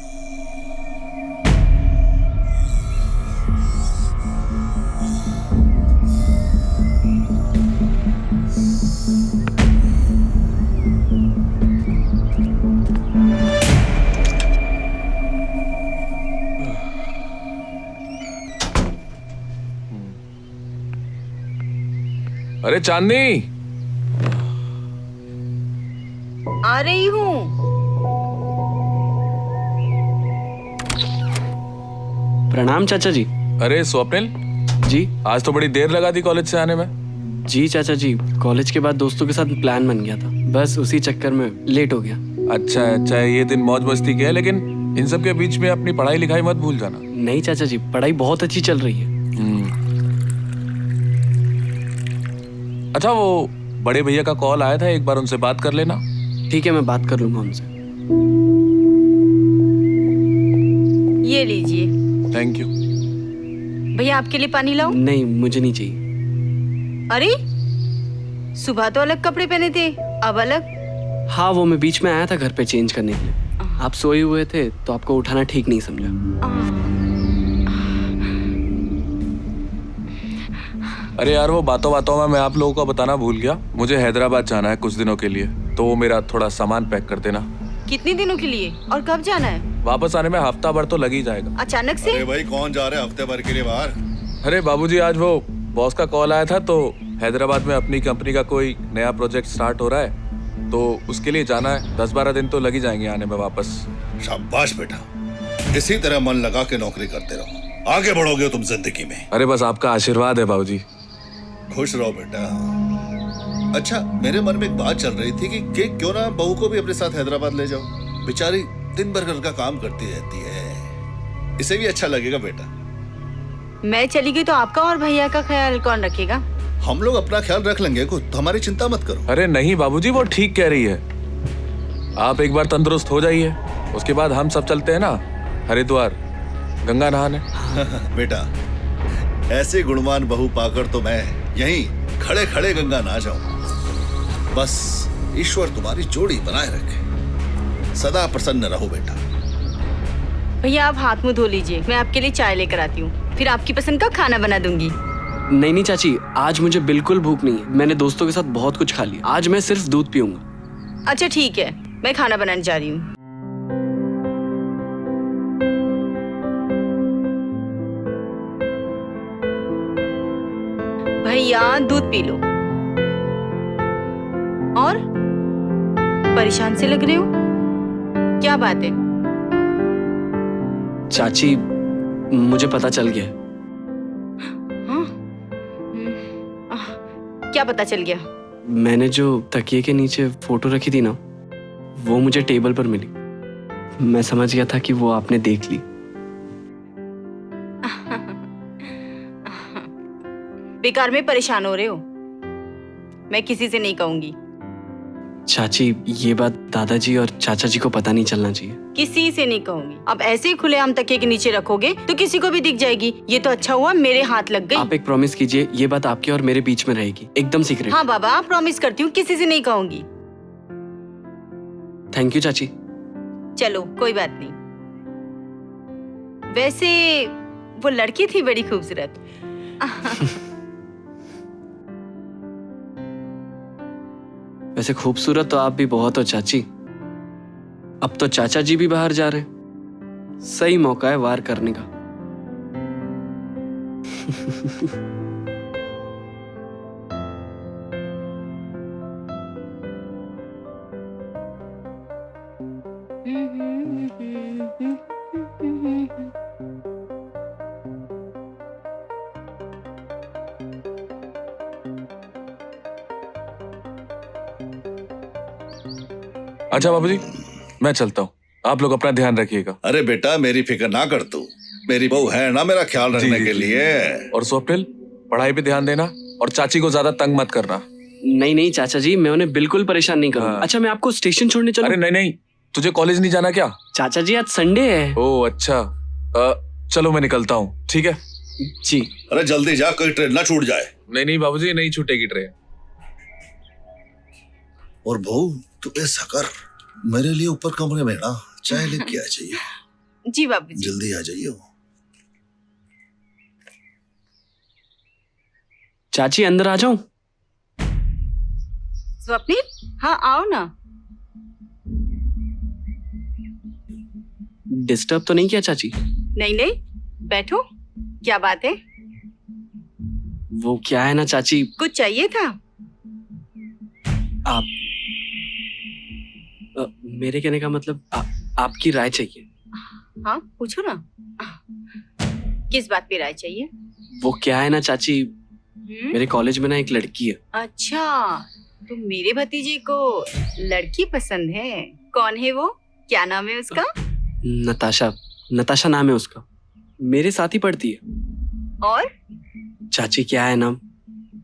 अरे चांदनी, आ रही हूँ। प्रणाम चाचा जी। अरे स्वप्निल जी। आज तो बड़ी देर लगा दी कॉलेज से आने में। जी चाचा जी, कॉलेज के बाद दोस्तों के साथ प्लान बन गया था, बस उसी चक्कर में लेट हो गया। अच्छा, ये दिन मौज मस्ती के है, लेकिन इन सब के बीच में अपनी पढ़ाई लिखाई मत भूल जाना। नहीं चाचा जी, पढ़ाई बहुत अच्छी चल रही है। अच्छा वो बड़े भैया का कॉल आया था, एक बार उनसे बात कर लेना। ठीक है, मैं बात कर लूंगा उनसे। ये लीजिए। Thank you. भैया आपके लिए पानी लाऊं? नहीं, मुझे नहीं चाहिए। अरे सुबह तो अलग कपड़े पहने थे, अब अलग। हाँ, वो मैं बीच में आया था घर पे चेंज करने के लिए। आप सोए हुए थे तो आपको उठाना ठीक नहीं समझा। अरे यार, वो बातों बातों में मैं आप लोगों को बताना भूल गया, मुझे हैदराबाद जाना है कुछ दिनों के लिए, तो वो मेरा थोड़ा सामान पैक कर देना। कितने दिनों के लिए और कब जाना है? वापस आने में हफ्ता भर तो लग ही जाएगा। अचानक से? अरे भाई, कौन जा रहे हैं हफ्ते भर के लिए बाहर? अरे बाबूजी, आज वो बॉस का कॉल आया था, तो हैदराबाद में अपनी कंपनी का कोई नया प्रोजेक्ट स्टार्ट हो रहा है, तो उसके लिए जाना है। 10-12 दिन तो लग ही जाएंगे आने में वापस। शाबाश बेटा, इसी तरह मन लगा के नौकरी करते रहो, आगे बढ़ोगे तुम जिंदगी में। अरे बस आपका आशीर्वाद है बाबूजी। खुश रहो बेटा। अच्छा, मेरे मन में एक बात चल रही थी कि क्यों ना बहू को भी अपने साथ हैदराबाद ले जाओ। बेचारी दिन भर घर का काम करती रहती है, इसे भी अच्छा लगेगा बेटा। मैं चली गई तो आपका और भैया का ख्याल कौन रखेगा? हम लोग अपना ख्याल रख लेंगे, खुद हमारी चिंता मत करो। अरे नहीं बाबूजी, वो ठीक कह रही है। आप एक बार तंदुरुस्त हो जाइए, उसके बाद हम सब चलते हैं ना हरिद्वार गंगा नहाने। बेटा, ऐसे गुणवान बहू पाकर तो मैं यहीं खड़े खड़े गंगा नहा जाऊं। बस ईश्वर तुम्हारी जोड़ी बनाए रखे, सदा प्रसन्न रहो बेटा। भैया आप हाथ मुंह धो लीजिए, मैं आपके लिए चाय लेकर आती हूँ, फिर आपकी पसंद का खाना बना दूंगी। नहीं नहीं चाची, आज मुझे बिल्कुल भूख नहीं है। मैंने दोस्तों के साथ बहुत कुछ खा लिया। आज मैं सिर्फ दूध पीऊंगा। अच्छा ठीक है, मैं खाना बनाने जा रही हूँ। भैया दूध पी लो। और परेशान से लग रहे हो, क्या बात है? चाची, मुझे पता चल गया। हाँ? क्या पता चल गया? मैंने जो तकिए के नीचे फोटो रखी थी ना, वो मुझे टेबल पर मिली। मैं समझ गया था कि वो आपने देख ली। बेकार में परेशान हो रहे हो, मैं किसी से नहीं कहूंगी। चाची, ये बात दादाजी और चाचा जी को पता नहीं चलना चाहिए। किसी से नहीं कहूंगी। अब ऐसे ही खुलेआम तकिए के नीचे रखोगे तो किसी को भी दिख जाएगी। ये तो अच्छा हुआ मेरे हाथ लग गई। आप एक प्रॉमिस कीजिए, ये बात आपके और मेरे बीच में रहेगी, एकदम सीक्रेट। हाँ बाबा, प्रॉमिस करती हूँ, किसी से नहीं कहूंगी। थैंक यू चाची। चलो कोई बात नहीं। वैसे वो लड़की थी बड़ी खूबसूरत। वैसे खूबसूरत तो आप भी बहुत हो चाची। अब तो चाचा जी भी बाहर जा रहे हैं, सही मौका है वार करने का। अच्छा बाबूजी, मैं चलता हूँ, आप लोग अपना ध्यान रखिएगा। अरे बेटा, मेरी फिक्र ना कर तू, मेरी बहू है ना मेरा ख्याल रखने के लिए। और स्वप्निल, पढ़ाई पे ध्यान देना और चाची को ज्यादा तंग मत करना। नहीं नहीं चाचा जी, मैं उन्हें बिल्कुल परेशान नहीं करूंगा। अच्छा, मैं आपको स्टेशन छोड़ने चलूं? अरे नहीं नहीं, तुझे कॉलेज नहीं जाना क्या? चाचा जी, आज संडे है। ओह अच्छा, चलो मैं निकलता हूँ। ठीक है जी। अरे जल्दी जा, कोई ट्रेन ना छूट जाए। नहीं नहीं बाबूजी, नहीं छूटेगी ट्रेन। और बहू, तू ऐसा कर, मेरे लिए ऊपर कमरे में ना चाय लेके आ जाइए। जी बाबूजी। जल्दी आ जाइए। चाची, अंदर आ जाऊं? स्वप्निल, हाँ आओ ना। डिस्टर्ब तो नहीं किया चाची? नहीं नहीं, बैठो। क्या बात है? वो क्या है ना चाची, कुछ चाहिए था? मेरे कहने का मतलब आपकी राय चाहिए। हाँ पूछो ना, किस बात पे राय चाहिए? वो क्या है ना चाची, मेरे कॉलेज में ना एक लड़की है। अच्छा, तो मेरे भतीजे को लड़की पसंद है। कौन है वो? क्या नाम है उसका? नताशा नाम है उसका। मेरे साथ ही पढ़ती है। और? चाची क्या है ना,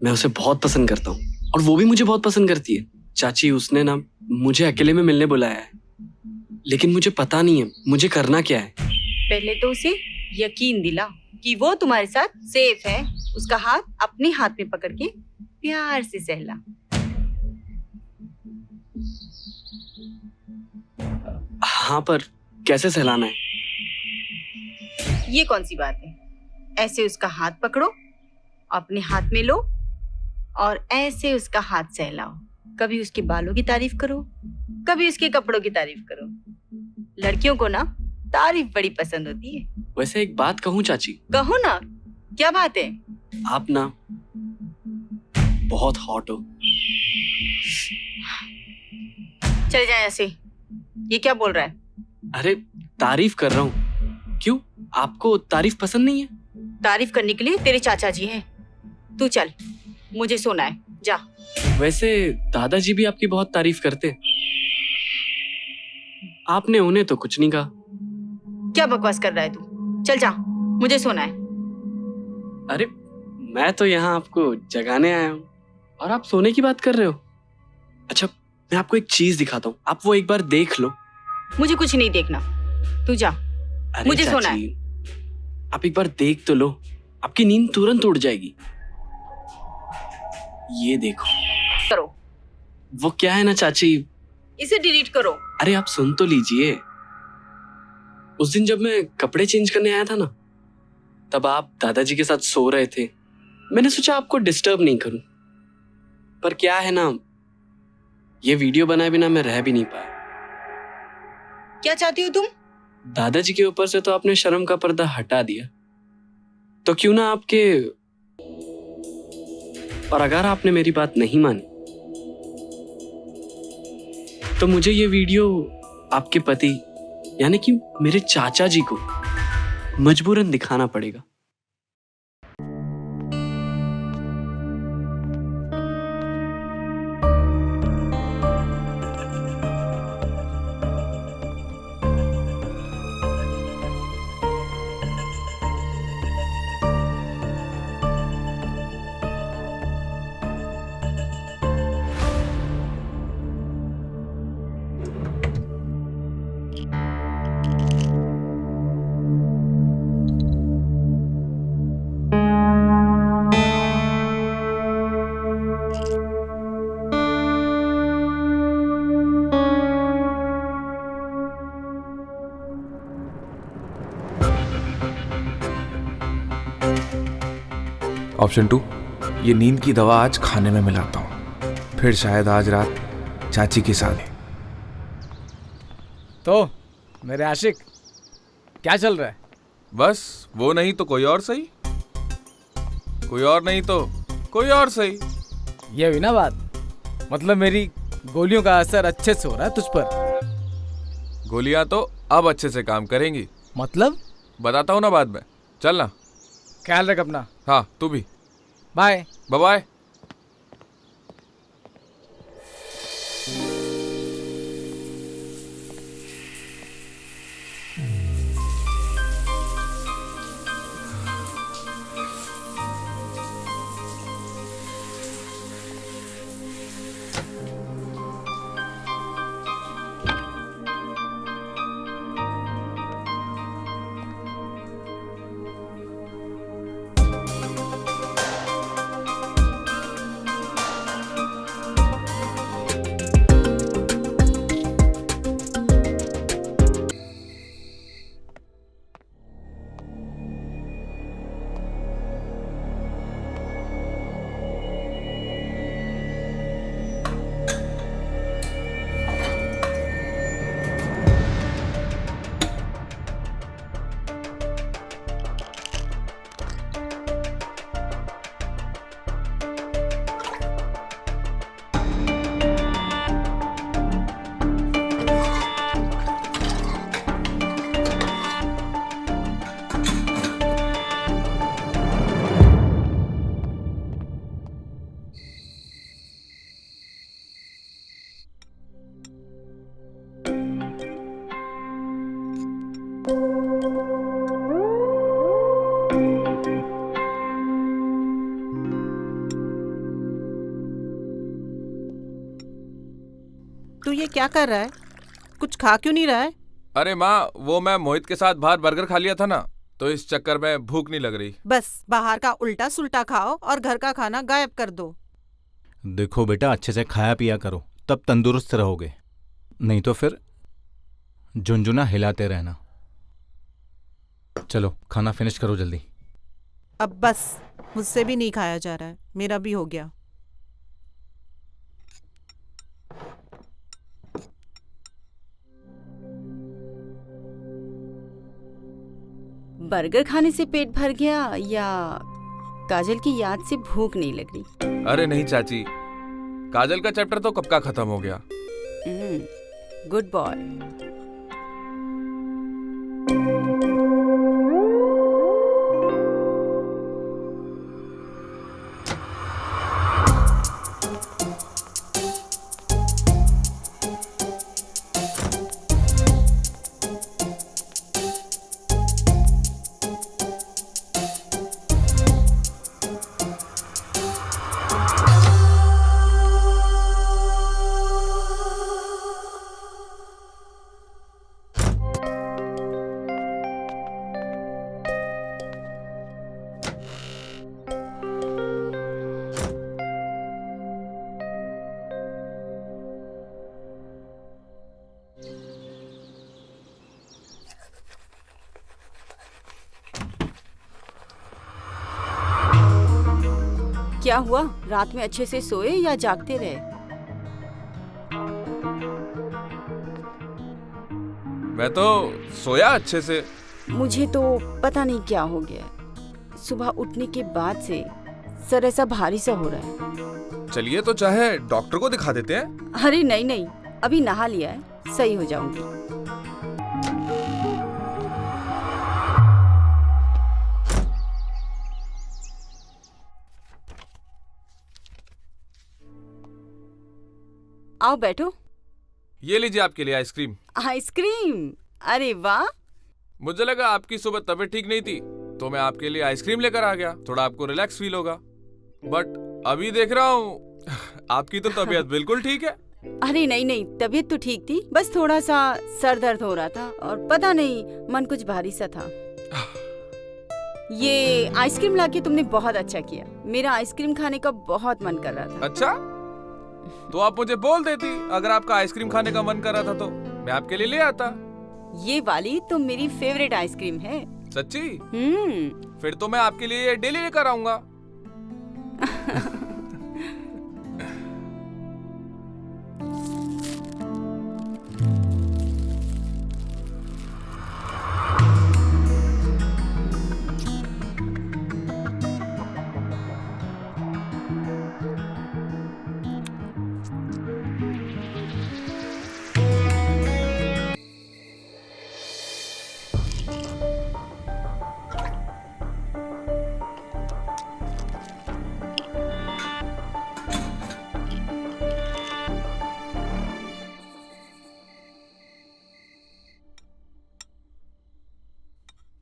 मैं उसे बहुत पसंद करता हूँ। और वो भी मुझे बहुत पसंद करती है। चाची उसने ना मुझे अकेले में मिलने बुलाया है, लेकिन मुझे पता नहीं है मुझे करना क्या है। पहले तो उसे यकीन दिला कि वो तुम्हारे साथ सेफ है। उसका हाथ अपने हाथ में पकड़ के प्यार से सहला। हाँ, पर कैसे सहलाना है? ये कौन सी बात है? ऐसे उसका हाथ पकड़ो, अपने हाथ में लो और ऐसे उसका हाथ सहलाओ। कभी उसके बालों की तारीफ करो, कभी उसके कपड़ों की तारीफ करो। लड़कियों को ना तारीफ बड़ी पसंद होती है। वैसे एक बात कहूँ चाची? कहो ना, क्या बात है? आप ना बहुत हॉट हो। चले जाए ऐसे। ये क्या बोल रहा है? अरे तारीफ कर रहा हूँ। क्यों, आपको तारीफ पसंद नहीं है? तारीफ करने के लिए तेरे चाचा जी हैं। तू चल, मुझे सोना है, जा। वैसे दादाजी भी आपकी बहुत तारीफ करते। आपने उन्हें तो कुछ नहीं कहा। क्या बकवास कर रहा है तू? चल जा, मुझे सोना है। अरे मैं तो यहाँ आपको जगाने आया हूँ और आप सोने की बात कर रहे हो। अच्छा, मैं आपको एक चीज दिखाता हूँ, आप वो एक बार देख लो। मुझे कुछ नहीं देखना, तू जा। अरे मुझे सोना चाची, आप एक बार देख तो लो, आपकी नींद तुरंत उड़ जाएगी। ये देखो। करो। वो क्या है ना चाची, इसे डिलीट करो। अरे आप सुन तो लीजिए। उस दिन जब मैं कपड़े चेंज करने आया था ना, तब आप दादाजी के साथ सो रहे थे। मैंने सोचा आपको डिस्टर्ब नहीं करूं, पर क्या है ना, ये वीडियो बनाए बिना मैं रह भी नहीं पाया। क्या चाहती हो तुम? दादाजी के ऊपर से तो आपने शर्म का पर्दा हटा दिया, तो क्यों ना आपके, और अगर आपने मेरी बात नहीं मानी तो मुझे ये वीडियो आपके पति यानी कि मेरे चाचा जी को मजबूरन दिखाना पड़ेगा। ऑप्शन 2, ये नींद की दवा आज खाने में मिलाता हूँ, फिर शायद आज रात चाची के साथ। तो मेरे आशिक, क्या चल रहा है? बस वो नहीं तो कोई और सही, कोई और नहीं तो कोई और सही। ये हुई ना बात। मतलब मेरी गोलियों का असर अच्छे से हो रहा है तुझ पर। गोलियां तो अब अच्छे से काम करेंगी। मतलब? बताता हूँ ना बाद में। चल ना। ख्याल रख अपना। हाँ, तू भी। Bye bye. ये क्या कर रहा है? कुछ खा क्यों नहीं रहा है? अरे माँ, वो मैं मोहित के साथ बाहर बर्गर खा लिया था ना, तो इस चक्कर में भूख नहीं लग रही। बस बाहर का उल्टा सुल्टा खाओ और घर का खाना गायब कर दो। देखो बेटा, अच्छे से खाया पिया करो, तब तंदुरुस्त रहोगे, नहीं तो फिर झुनझुना हिलाते रहना। चलो खाना फिनिश करो जल्दी। अब बस, मुझसे भी नहीं खाया जा रहा है, मेरा भी हो गया। बर्गर खाने से पेट भर गया या काजल की याद से भूख नहीं लग रही? अरे नहीं चाची, काजल का चैप्टर तो कब का खत्म हो गया। Good boy. क्या हुआ? रात में अच्छे से सोए या जागते रहे? मैं तो सोया अच्छे से। मुझे तो पता नहीं क्या हो गया, सुबह उठने के बाद से सर ऐसा भारी सा हो रहा है। चलिए तो चाहे डॉक्टर को दिखा देते हैं। अरे नहीं नहीं, अभी नहा लिया है, सही हो जाऊंगी। आओ बैठो। ये लीजिए आपके लिए आइसक्रीम। आइसक्रीम? अरे वाह। मुझे लगा आपकी सुबह तबीयत ठीक नहीं थी, तो मैं आपके लिए आइसक्रीम लेकर आ गया, थोड़ा आपको रिलैक्स फील होगा। बट अभी देख रहा हूँ आपकी तो तबीयत बिल्कुल ठीक है। अरे नहीं नहीं, तबीयत तो ठीक थी, बस थोड़ा सा सर दर्द हो रहा था और पता नहीं मन कुछ भारी सा था। ये आइसक्रीम लाके तुमने बहुत अच्छा किया, मेरा आइसक्रीम खाने का बहुत मन कर रहा था। अच्छा, तो आप मुझे बोल देती, अगर आपका आइसक्रीम खाने का मन कर रहा था तो मैं आपके लिए ले आता। ये वाली तो मेरी फेवरेट आइसक्रीम है। सच्ची? फिर तो मैं आपके लिए डेली लेकर आऊंगा।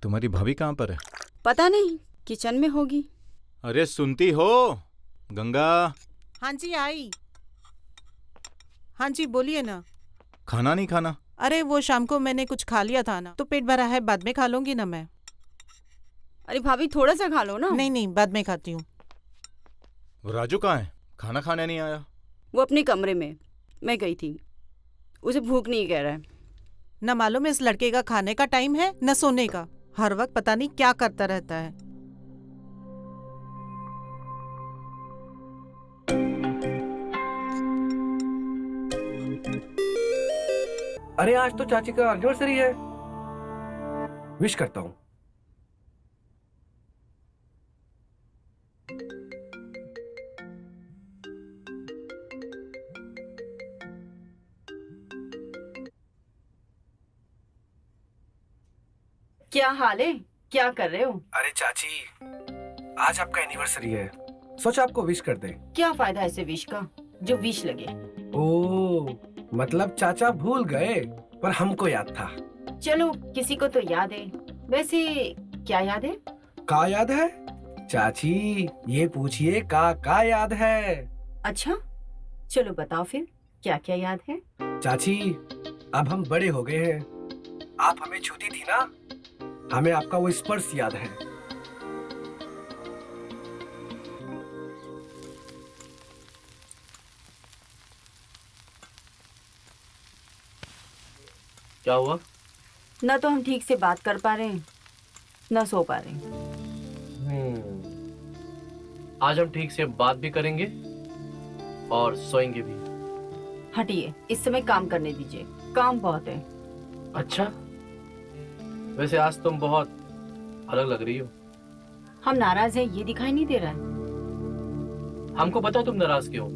तुम्हारी भाभी कहाँ पर है? पता नहीं, किचन में होगी। अरे सुनती हो गंगा? हाँ जी आई। हाँ जी बोलिए ना। खाना नहीं खाना? अरे वो शाम को मैंने कुछ खा लिया था ना, तो पेट भरा है, बाद में खा लूंगी ना मैं। अरे भाभी थोड़ा सा खा लो ना। नहीं नहीं, बाद में खाती हूँ। राजू कहाँ है? खाना खाने नहीं आया? वो अपने कमरे में, मैं गई थी, उसे भूख नहीं कह रहा है। न मालूम इस लड़के का खाने का टाइम है न सोने का, हर वक्त पता नहीं क्या करता रहता है। अरे आज तो चाची का एनिवर्सरी है, विश करता हूँ। क्या हाल है? क्या कर रहे हो? अरे चाची, आज आपका एनिवर्सरी है, सोचा आपको विश कर दे। क्या फायदा ऐसे विश का जो विश लगे? ओह, मतलब चाचा भूल गए, पर हमको याद था। चलो किसी को तो याद है। वैसे क्या याद है? का याद है? चाची ये पूछिए का याद है? अच्छा चलो बताओ फिर, क्या क्या याद है? चाची, अब हम बड़े हो गए हैं। आप हमें छूती थी ना, हमें आपका वो स्पर्श याद है। क्या हुआ? ना तो हम ठीक से बात कर पा रहे हैं, ना सो पा रहे हैं। आज हम ठीक से बात भी करेंगे और सोएंगे भी। हटिए, इस समय काम करने दीजिए, काम बहुत है। अच्छा, वैसे आज तुम बहुत अलग लग रही हो। हम नाराज हैं ये दिखाई नहीं दे रहा है। हमको पता है तुम नाराज क्यों।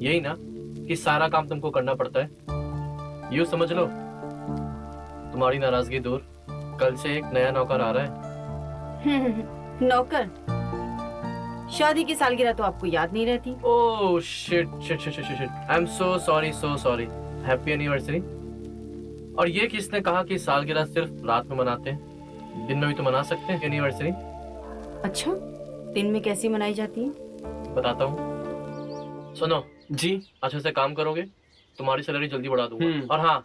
यही ना कि सारा काम तुमको करना पड़ता है। यूँ समझ लो, तुम्हारी नाराजगी दूर, कल से एक नया नौकर आ रहा है। नौकर? शादी की सालगिरह तो आपको याद नहीं रहती। Oh shit shit shit shit shit, I am so sorry. Happy anniversary. और ये किसने कहा कि सालगिरह सिर्फ रात में मनाते हैं? दिन में भी तो मना सकते हैं एनिवर्सरी। अच्छा, दिन में कैसी मनाई जाती है? बताता हूँ, सुनो जी। अच्छे से काम करोगे, तुम्हारी सैलरी जल्दी बढ़ा दूंगा। और हाँ,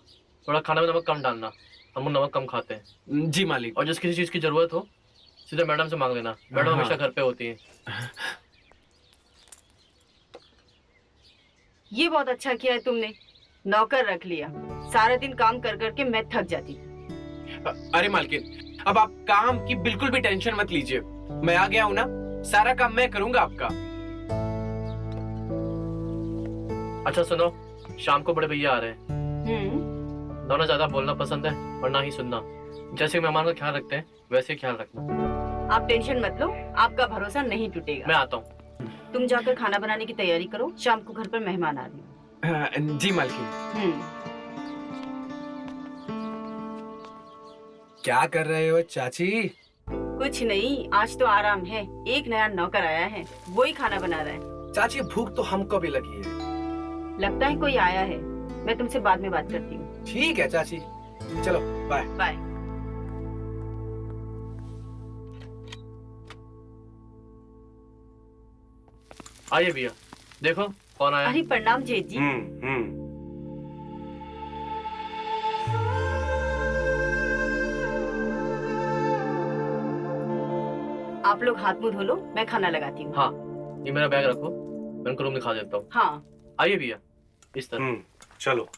थोड़ा खाना में नमक कम डालना, हम नमक कम खाते हैं। जी मालिक। और जिस किसी चीज की जरूरत हो सीधे मैडम से मांग लेना, मैडम हमेशा घर पे होती है। ये बहुत अच्छा किया है तुमने, नौकर रख लिया। सारा दिन काम कर करके मैं थक जाती थी। अरे मालकिन, अब आप काम की बिल्कुल भी टेंशन मत लीजिए, मैं आ गया हूँ ना, सारा काम मैं करूंगा आपका। अच्छा सुनो, शाम को बड़े भैया आ रहे हैं। ना ज्यादा बोलना पसंद है और ना ही सुनना। जैसे मेहमान का ख्याल रखते हैं वैसे ही ख्याल रखना। आप टेंशन मत लो, आपका भरोसा नहीं टूटेगा। मैं आता हूँ। तुम जाकर खाना बनाने की तैयारी करो, शाम को घर पर मेहमान आ रहे हैं। जी मालकिन। क्या कर रहे हो चाची? कुछ नहीं, आज तो आराम है। एक नया नौकर आया है, वो ही खाना बना रहा है। चाची, भूख तो हमको भी लगी है। लगता है कोई आया है, मैं तुमसे बाद में बात करती हूँ। ठीक है चाची, चलो बाय बाय। आइए भैया, देखो कौन आया। अरे प्रणाम जेठ जी। आप लोग हाथ मुंह धो लो, मैं खाना लगाती हूँ। हाँ, ये मेरा बैग रखो, मैं उनको रूम दिखा देता हूँ। हाँ आइए भैया, इस तरह। चलो।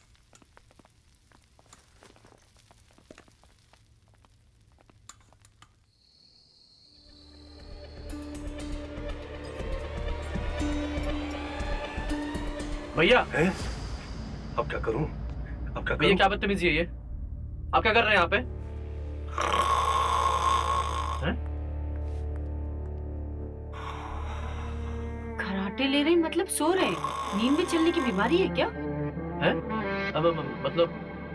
भैया, अब क्या करूं? अब क्या भैया, क्या बदतमीजी है ये? आप क्या कर रहे हैं यहाँ पे? खराटे ले रहे हैं मतलब सो रहे हैं? नींद में चलने की बीमारी है क्या? हैं? अब मतलब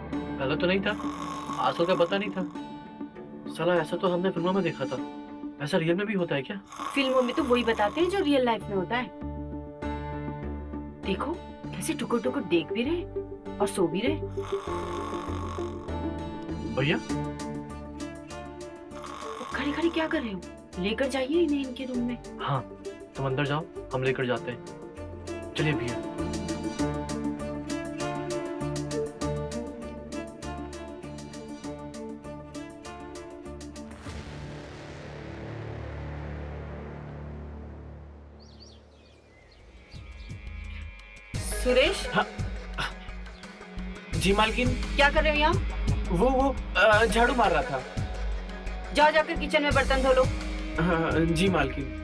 पहले तो नहीं था, आज तो क्या पता नहीं था। साला ऐसा तो हमने फिल्मों में देखा था, ऐसा रियल में भी होता है क्या? फिल्मों में तो वही बताते हैं जो रियल लाइफ में होता है। देखो कैसे टुकुर टुकुर देख भी रहे और सो भी रहे। भैया, खड़े खड़े क्या कर रहे हो? लेकर जाइए इन्हें इनके रूम में। हाँ, तुम अंदर जाओ, हम लेकर जाते हैं। चलिए भैया। सुरेश। जी मालकिन। क्या कर रहे हो यहाँ? वो झाड़ू मार रहा था। जाओ जाकर किचन में बर्तन धो लो। जी मालकिन।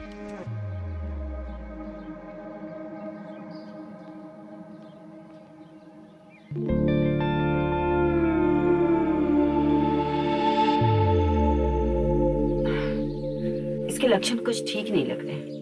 इसके लक्षण कुछ ठीक नहीं लग रहे।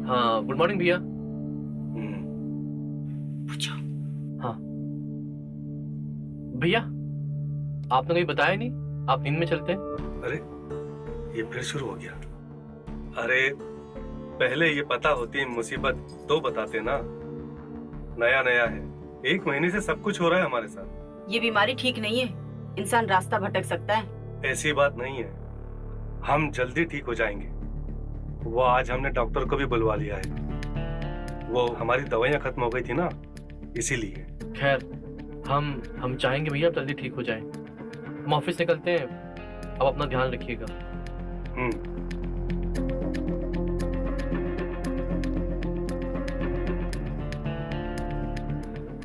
हाँ, गुड मॉर्निंग भैया। हाँ भैया, आपने कभी बताया नहीं, आप नींद में चलते हैं। अरे ये फिर शुरू हो गया। अरे पहले ये पता होती मुसीबत तो बताते ना। नया नया है, 1 महीने से सब कुछ हो रहा है हमारे साथ। ये बीमारी ठीक नहीं है, इंसान रास्ता भटक सकता है। ऐसी बात नहीं है, हम जल्दी ठीक हो जाएंगे। वो आज हमने डॉक्टर को भी बुलवा लिया है। वो हमारी दवाइयाँ खत्म हो गई थी ना, इसीलिए। खैर, हम चाहेंगे भैया जल्दी ठीक हो जाए। हम ऑफिस निकलते हैं, अब अपना ध्यान रखिएगा।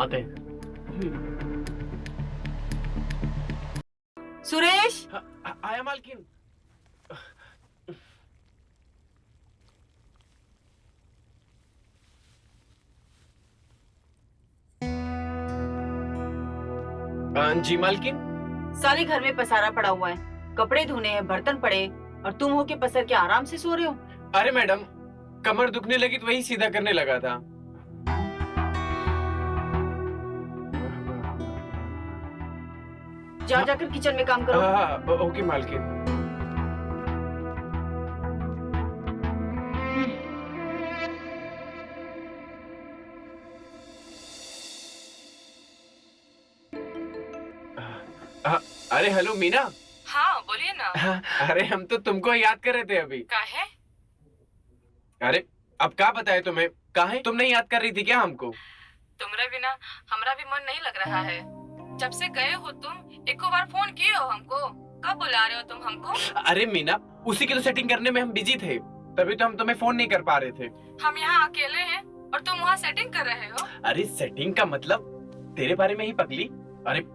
आते हैं। सुरेश, आया मालकिन। जी मालकिन। सारे घर में पसारा पड़ा हुआ है, कपड़े धोने हैं, बर्तन पड़े, और तुम हो के पसर के आराम से सो रहे हो। अरे मैडम, कमर दुखने लगी तो वही सीधा करने लगा था। जाकर किचन में काम करो। हाँ, ओके मालकिन। अरे हेलो मीना। हाँ बोलिए ना। अरे हम तो तुमको याद कर रहे थे अभी। काहे? अरे अब क्या बताए तुम्हें, काहे तुम नहीं याद कर रही थी क्या हमको? तुमरे बिना हमरा भी मन नहीं लग रहा है। जब से गए हो तुम, एको बार फोन किए हो हमको? कब बुला रहे हो तुम हमको? अरे मीना, उसी की तो सेटिंग करने में हम बिजी थे, तभी तो हम तुम्हें फोन नहीं कर पा रहे थे। हम यहाँ अकेले हैं और तुम वहाँ सेटिंग कर रहे हो? अरे सेटिंग का मतलब तेरे बारे में ही पगली। अरे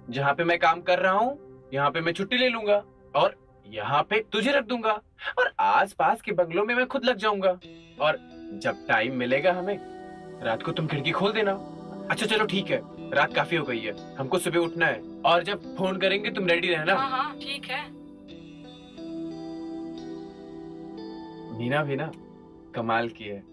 जहाँ पे मैं काम कर रहा हूँ, यहाँ पे मैं छुट्टी ले लूंगा और यहाँ पे तुझे रख दूंगा, और आसपास के बंगलों में मैं खुद लग जाऊंगा। और जब टाइम मिलेगा हमें, रात को तुम खिड़की खोल देना। अच्छा चलो ठीक है, रात काफी हो गई है, हमको सुबह उठना है, और जब फोन करेंगे तुम रेडी रहना। हाँ हाँ ठीक है। मीना भी ना कमाल की है।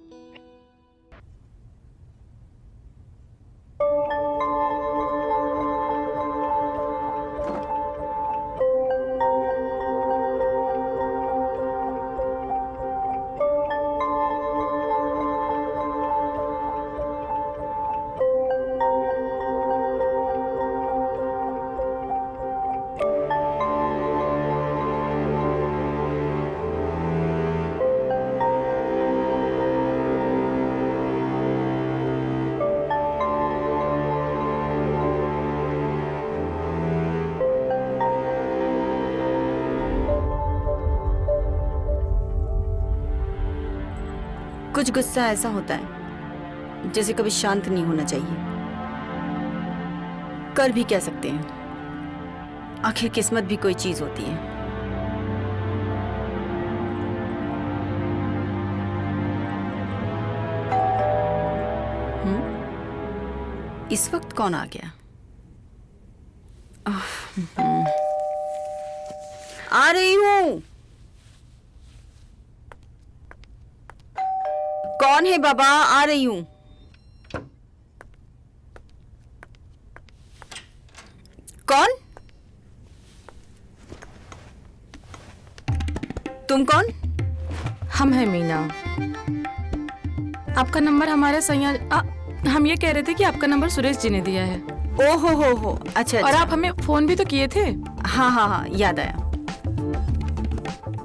कुछ गुस्सा ऐसा होता है जैसे कभी शांत नहीं होना चाहिए। कर भी कह सकते हैं, आखिर किस्मत भी कोई चीज होती है। इस वक्त कौन आ गया? आ रही हूं। कौन है बाबा? आ रही हूं। कौन? तुम कौन? हम हैं मीना। आपका नंबर हमारे हम ये कह रहे थे कि आपका नंबर सुरेश जी ने दिया है। ओ हो अच्छा। और आप हमें फोन भी तो किए थे। हाँ याद आया।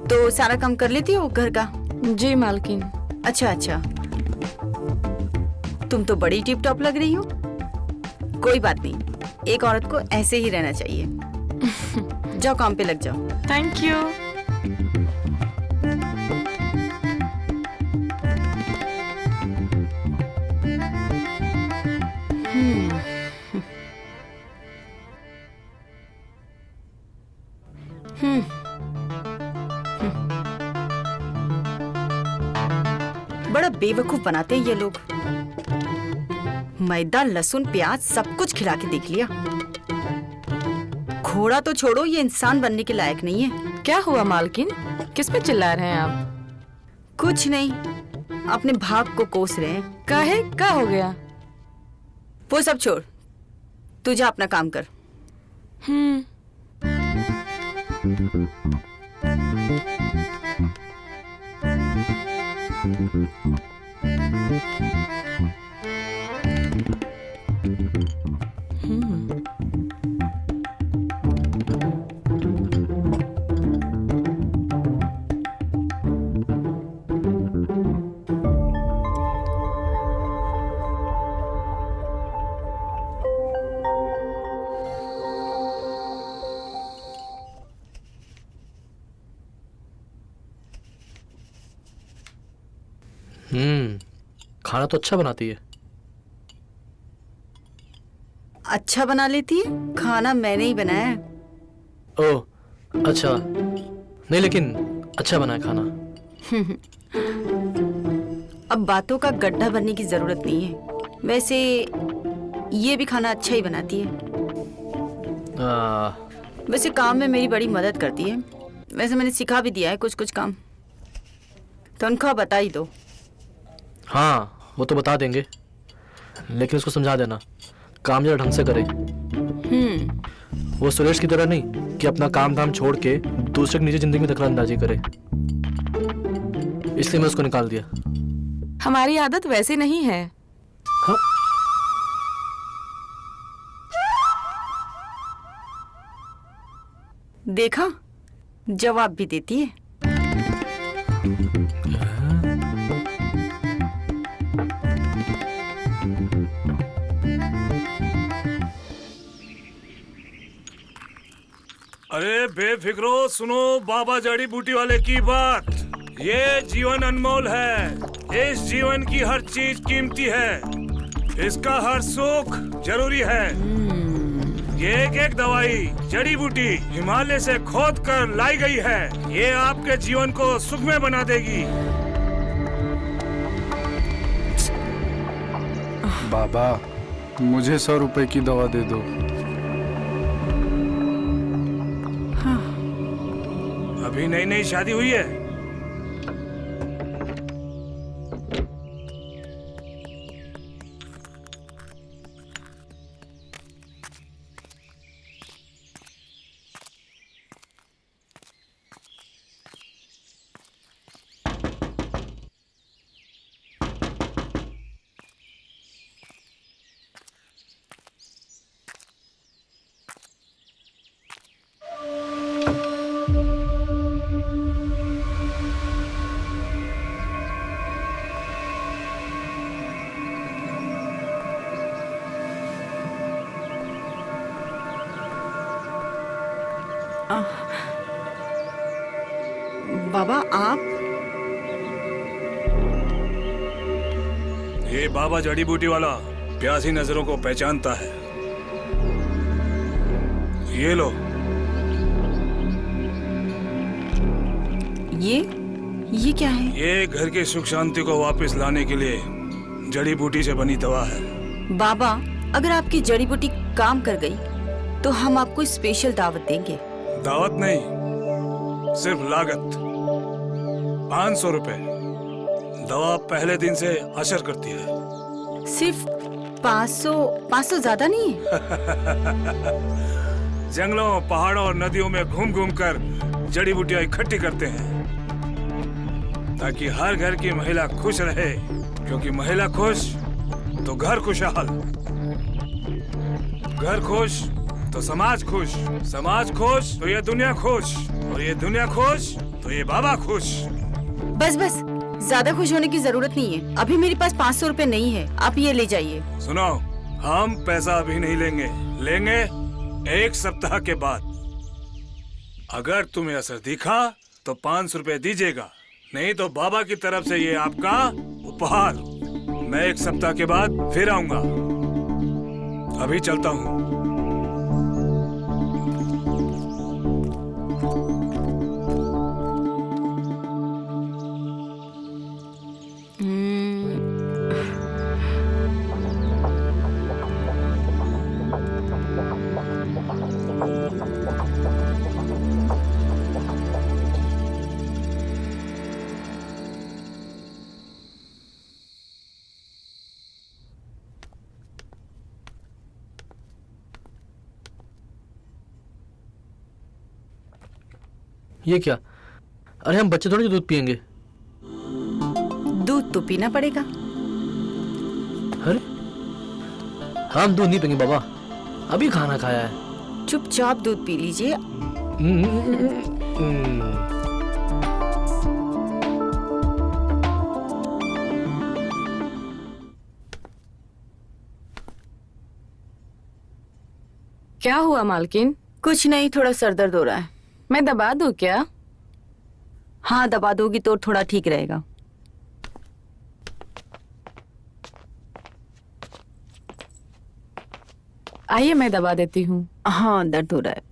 तो सारा काम कर लेती हो घर का? जी मालकिन। अच्छा, तुम तो बड़ी टिप टॉप लग रही हो। कोई बात नहीं, एक औरत को ऐसे ही रहना चाहिए। जाओ काम पे लग जाओ। Thank you. बड़ा बेवकूफ बनाते हैं ये लोग। मैदा, लहसुन, प्याज सब कुछ खिला के देख लिया। घोड़ा तो छोड़ो, ये इंसान बनने के लायक नहीं है। क्या हुआ मालकिन, किस पे चिल्ला रहे हैं आप? कुछ नहीं, अपने भाग को कोस रहे हैं। काहे, क्या हो गया? वो सब छोड़, तू जा अपना काम कर। खाना तो अच्छा बनाती है। अच्छा बना लेती है, खाना मैंने ही बनाया है। ओह अच्छा, नहीं लेकिन अच्छा बना है खाना। अब बातों का गड्ढा भरने की जरूरत नहीं है। वैसे ये भी खाना अच्छा ही बनाती है। वैसे काम में मेरी बड़ी मदद करती है। वैसे मैंने सिखा भी दिया है कुछ कुछ काम। तनख्वाह बता ही दो। हाँ वो तो बता देंगे, लेकिन उसको समझा देना काम जरा ढंग से करे। वो सुरेश की तरह नहीं कि अपना काम धाम छोड़ के दूसरे की निजी जिंदगी में दखलंदाजी करे, इसलिए मैं उसको निकाल दिया। हमारी आदत वैसे नहीं है। हाँ? देखा, जवाब भी देती है। अरे बेफिक्रो सुनो बाबा जड़ी बूटी वाले की बात। ये जीवन अनमोल है। इस जीवन की हर चीज कीमती है। इसका हर सुख जरूरी है। ये एक एक दवाई जड़ी बूटी हिमालय से खोद कर लाई गई है। ये आपके जीवन को सुखमय बना देगी। बाबा मुझे 100 रुपए की दवा दे दो। अभी नई नई शादी हुई है। बाबा आप? ये बाबा जड़ी बूटी वाला प्यासी नजरों को पहचानता है। ये लो। ये क्या है? ये घर की सुख शांति को वापस लाने के लिए जड़ी बूटी से बनी दवा है। बाबा अगर आपकी जड़ी बूटी काम कर गई तो हम आपको स्पेशल दावत देंगे। दावत नहीं, सिर्फ लागत 500 रुपए। दवा पहले दिन से असर करती है। सिर्फ 500 ज्यादा नहीं है? जंगलों, पहाड़ों और नदियों में घूम घूम कर जड़ी बूटियां इकट्ठी करते हैं ताकि हर घर की महिला खुश रहे, क्योंकि महिला खुश तो घर खुशहाल, घर खुश तो समाज खुश, समाज खुश तो ये दुनिया खुश, और ये दुनिया खुश तो ये बाबा खुश। बस बस, ज्यादा खुश होने की जरूरत नहीं है। अभी मेरे पास 500 रुपए नहीं है, आप ये ले जाइए। सुनो, हम पैसा अभी नहीं लेंगे, लेंगे 1 सप्ताह के बाद। अगर तुम्हें असर दिखा तो 500 रुपए दीजिएगा, नहीं तो बाबा की तरफ से ये आपका उपहार। मैं 1 सप्ताह के बाद फिर आऊंगा। अभी चलता हूँ। ये क्या? अरे हम बच्चे थोड़ी दूध पियेंगे। तो पीना पड़ेगा। अरे हम दूध नहीं पियेंगे बाबा, अभी खाना खाया है। चुपचाप दूध पी लीजिए। क्या हुआ मालकिन? कुछ नहीं, थोड़ा सर दर्द हो रहा है। मैं दबा दूं क्या? हाँ, दबा दोगी तो थोड़ा ठीक रहेगा। आइए मैं दबा देती हूँ। हाँ, दर्द हो रहा है।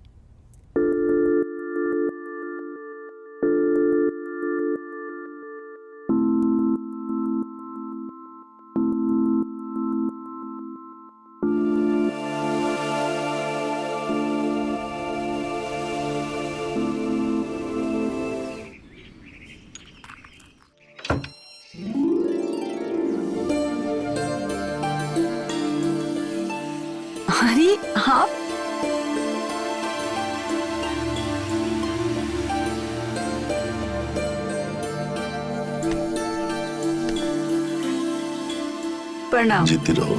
अरे हाँ, प्रणाम। जीती रहो।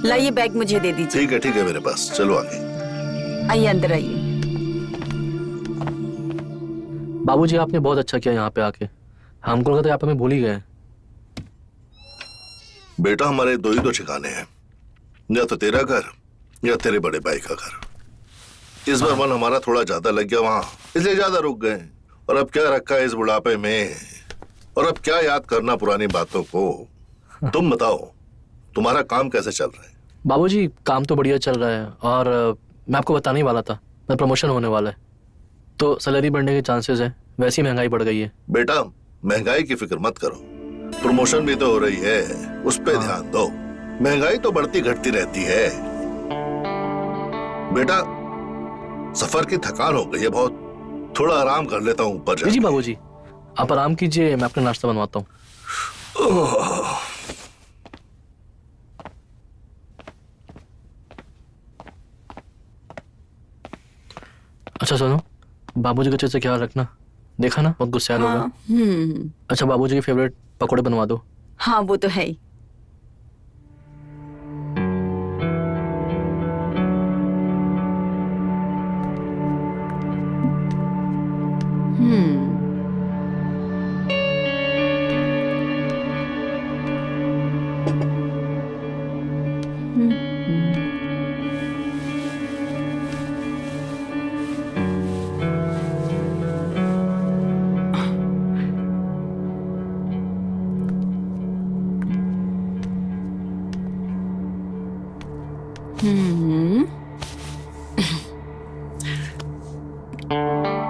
लाइए बैग मुझे दे दीजिए। ठीक है मेरे पास, चलो आगे। आइए, अंदर आइए। बाबूजी आपने बहुत अच्छा किया यहाँ पे आके, हमको लगा था आप हमें भूल ही गए। बेटा हमारे दो ही तो ठिकाने हैं, या तो तेरा घर या तेरे बड़े भाई का घर। इस बार मन हमारा थोड़ा ज्यादा लग गया वहां, इसलिए ज्यादा रुक गए। और अब क्या रखा है इस बुढ़ापे में, और अब क्या याद करना पुरानी बातों को। तुम बताओ, तुम्हारा काम कैसे चल रहा है? बाबूजी काम तो बढ़िया चल रहा है, और मैं आपको बताने ही वाला था, मैं प्रमोशन होने वाला है, तो सैलरी बढ़ने के चांसेस है। वैसे ही महंगाई बढ़ गई है। बेटा महंगाई की फिक्र मत करो, प्रमोशन भी तो हो रही है, उस पे ध्यान दो। महंगाई तो बढ़ती घटती रहती है। बेटा सफर की थकान हो गई है बहुत, थोड़ा आराम कर लेता हूँ ऊपर। जी बाबूजी आप आराम कीजिए, मैं अपना नाश्ता बनवाता हूँ। अच्छा सुनो, बाबूजी का अच्छे से ख्याल रखना, देखा ना बहुत गुस्सा होगा। अच्छा बाबूजी के फेवरेट पकोड़े बनवा दो। हाँ वो तो है ही।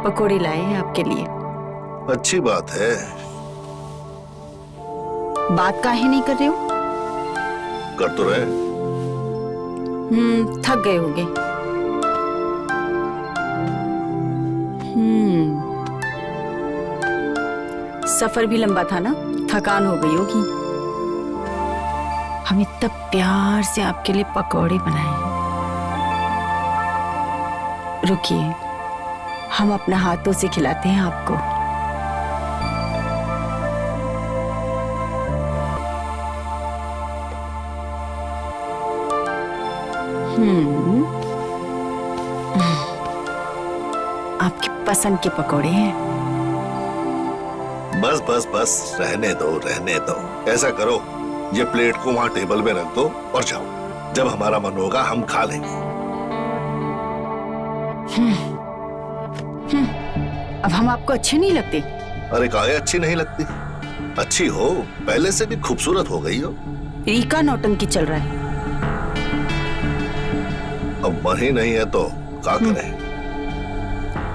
पकोड़े लाए हैं आपके लिए। अच्छी बात है। बात काहे नहीं कर रहे हो? कर तो रहे। थक गए होगे। सफर भी लंबा था ना, थकान हो गई होगी। हम इतना प्यार से आपके लिए पकोड़े बनाए। रुकिए, हम अपना हाथों से खिलाते हैं आपको। आपकी पसंद के पकोड़े हैं। बस बस बस, रहने दो रहने दो। ऐसा करो, ये प्लेट को वहां टेबल में रख दो और जाओ। जब हमारा मन होगा हम खा लेंगे। अब हम आपको अच्छे नहीं लगते? अरे काहे अच्छी नहीं लगती, अच्छी हो, पहले से भी खूबसूरत हो गई हो। रीका नौटंकी चल रहा है। अब मन ही नहीं है तो क्या करें।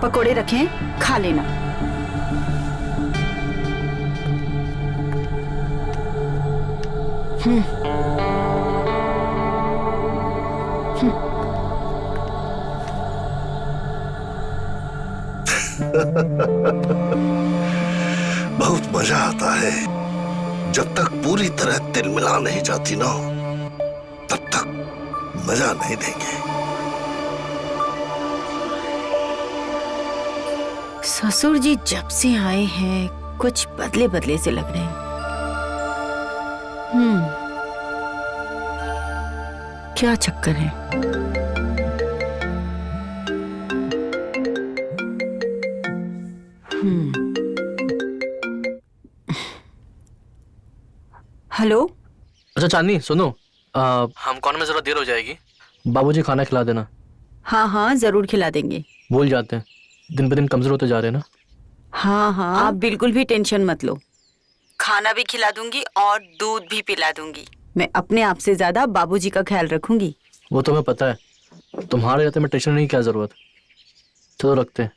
पकोड़े रखें, खा लेना। बहुत मजा आता है। जब तक पूरी तरह तिल मिला नहीं जाती ना, तब तक मजा नहीं देंगे। ससुर जी जब से आए हैं कुछ बदले बदले से लग रहे हैं। क्या चक्कर है? हेलो। अच्छा चांदनी सुनो, हम कॉर्नर में जरा देर हो जाएगी, बाबूजी खाना खिला देना। हाँ हाँ जरूर खिला देंगे। भूल जाते हैं, दिन पे दिन कमजोर होते जा रहे हैं ना। हाँ हाँ आप बिल्कुल भी टेंशन मत लो, खाना भी खिला दूंगी और दूध भी पिला दूंगी। मैं अपने आप से ज्यादा बाबूजी का ख्याल रखूंगी। वो तुम्हें पता है, तुम्हारे रहते में टेंशन नहीं, क्या जरूरत। चलो रखते हैं।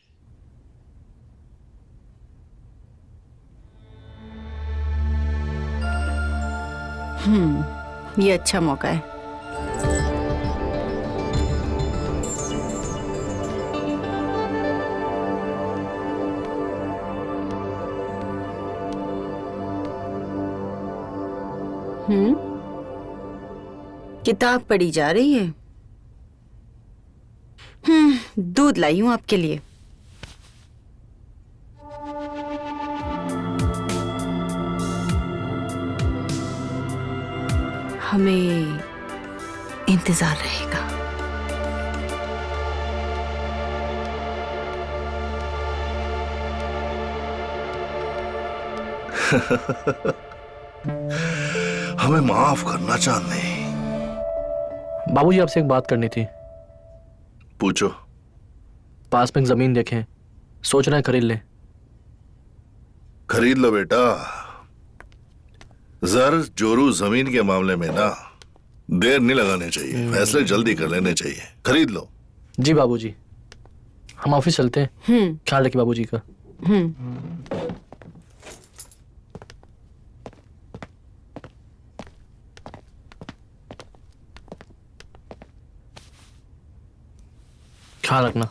ये अच्छा मौका है। किताब पढ़ी जा रही है। दूध लाई हूं आपके लिए। हमें इंतजार रहेगा। हमें माफ करना चांदनी। बाबूजी आपसे एक बात करनी थी। पूछो। पास में एक जमीन देखें, सोच रहे हैं खरीद लें। खरीद लो बेटा। जर जोरू जमीन के मामले में ना देर नहीं लगानी चाहिए, फैसले जल्दी कर लेने चाहिए। खरीद लो। जी बाबूजी, हम ऑफिस चलते हैं। ख्याल रखिए बाबूजी का। ख्याल रखना।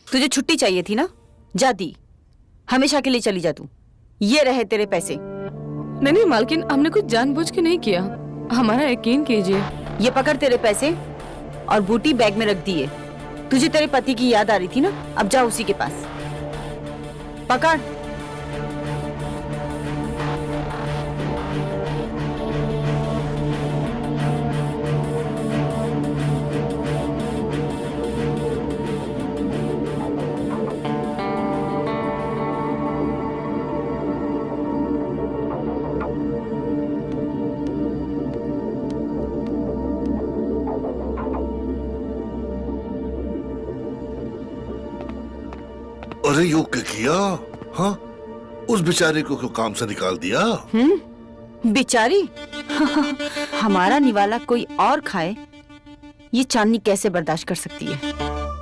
तुझे छुट्टी चाहिए थी ना, जा दी। हमेशा के लिए चली जा तू। ये रहे तेरे पैसे। नहीं मालकिन, हमने कुछ जानबूझ के नहीं किया, हमारा यकीन कीजिए। ये पकड़ तेरे पैसे और बूटी बैग में रख दिए। तुझे तेरे पति की याद आ रही थी ना, अब जा उसी के पास। पकड़। अरे यो क्या किया? हाँ, उस बेचारे को क्यों काम से निकाल दिया? बेचारी? हमारा निवाला कोई और खाए, ये चांदनी कैसे बर्दाश्त कर सकती है?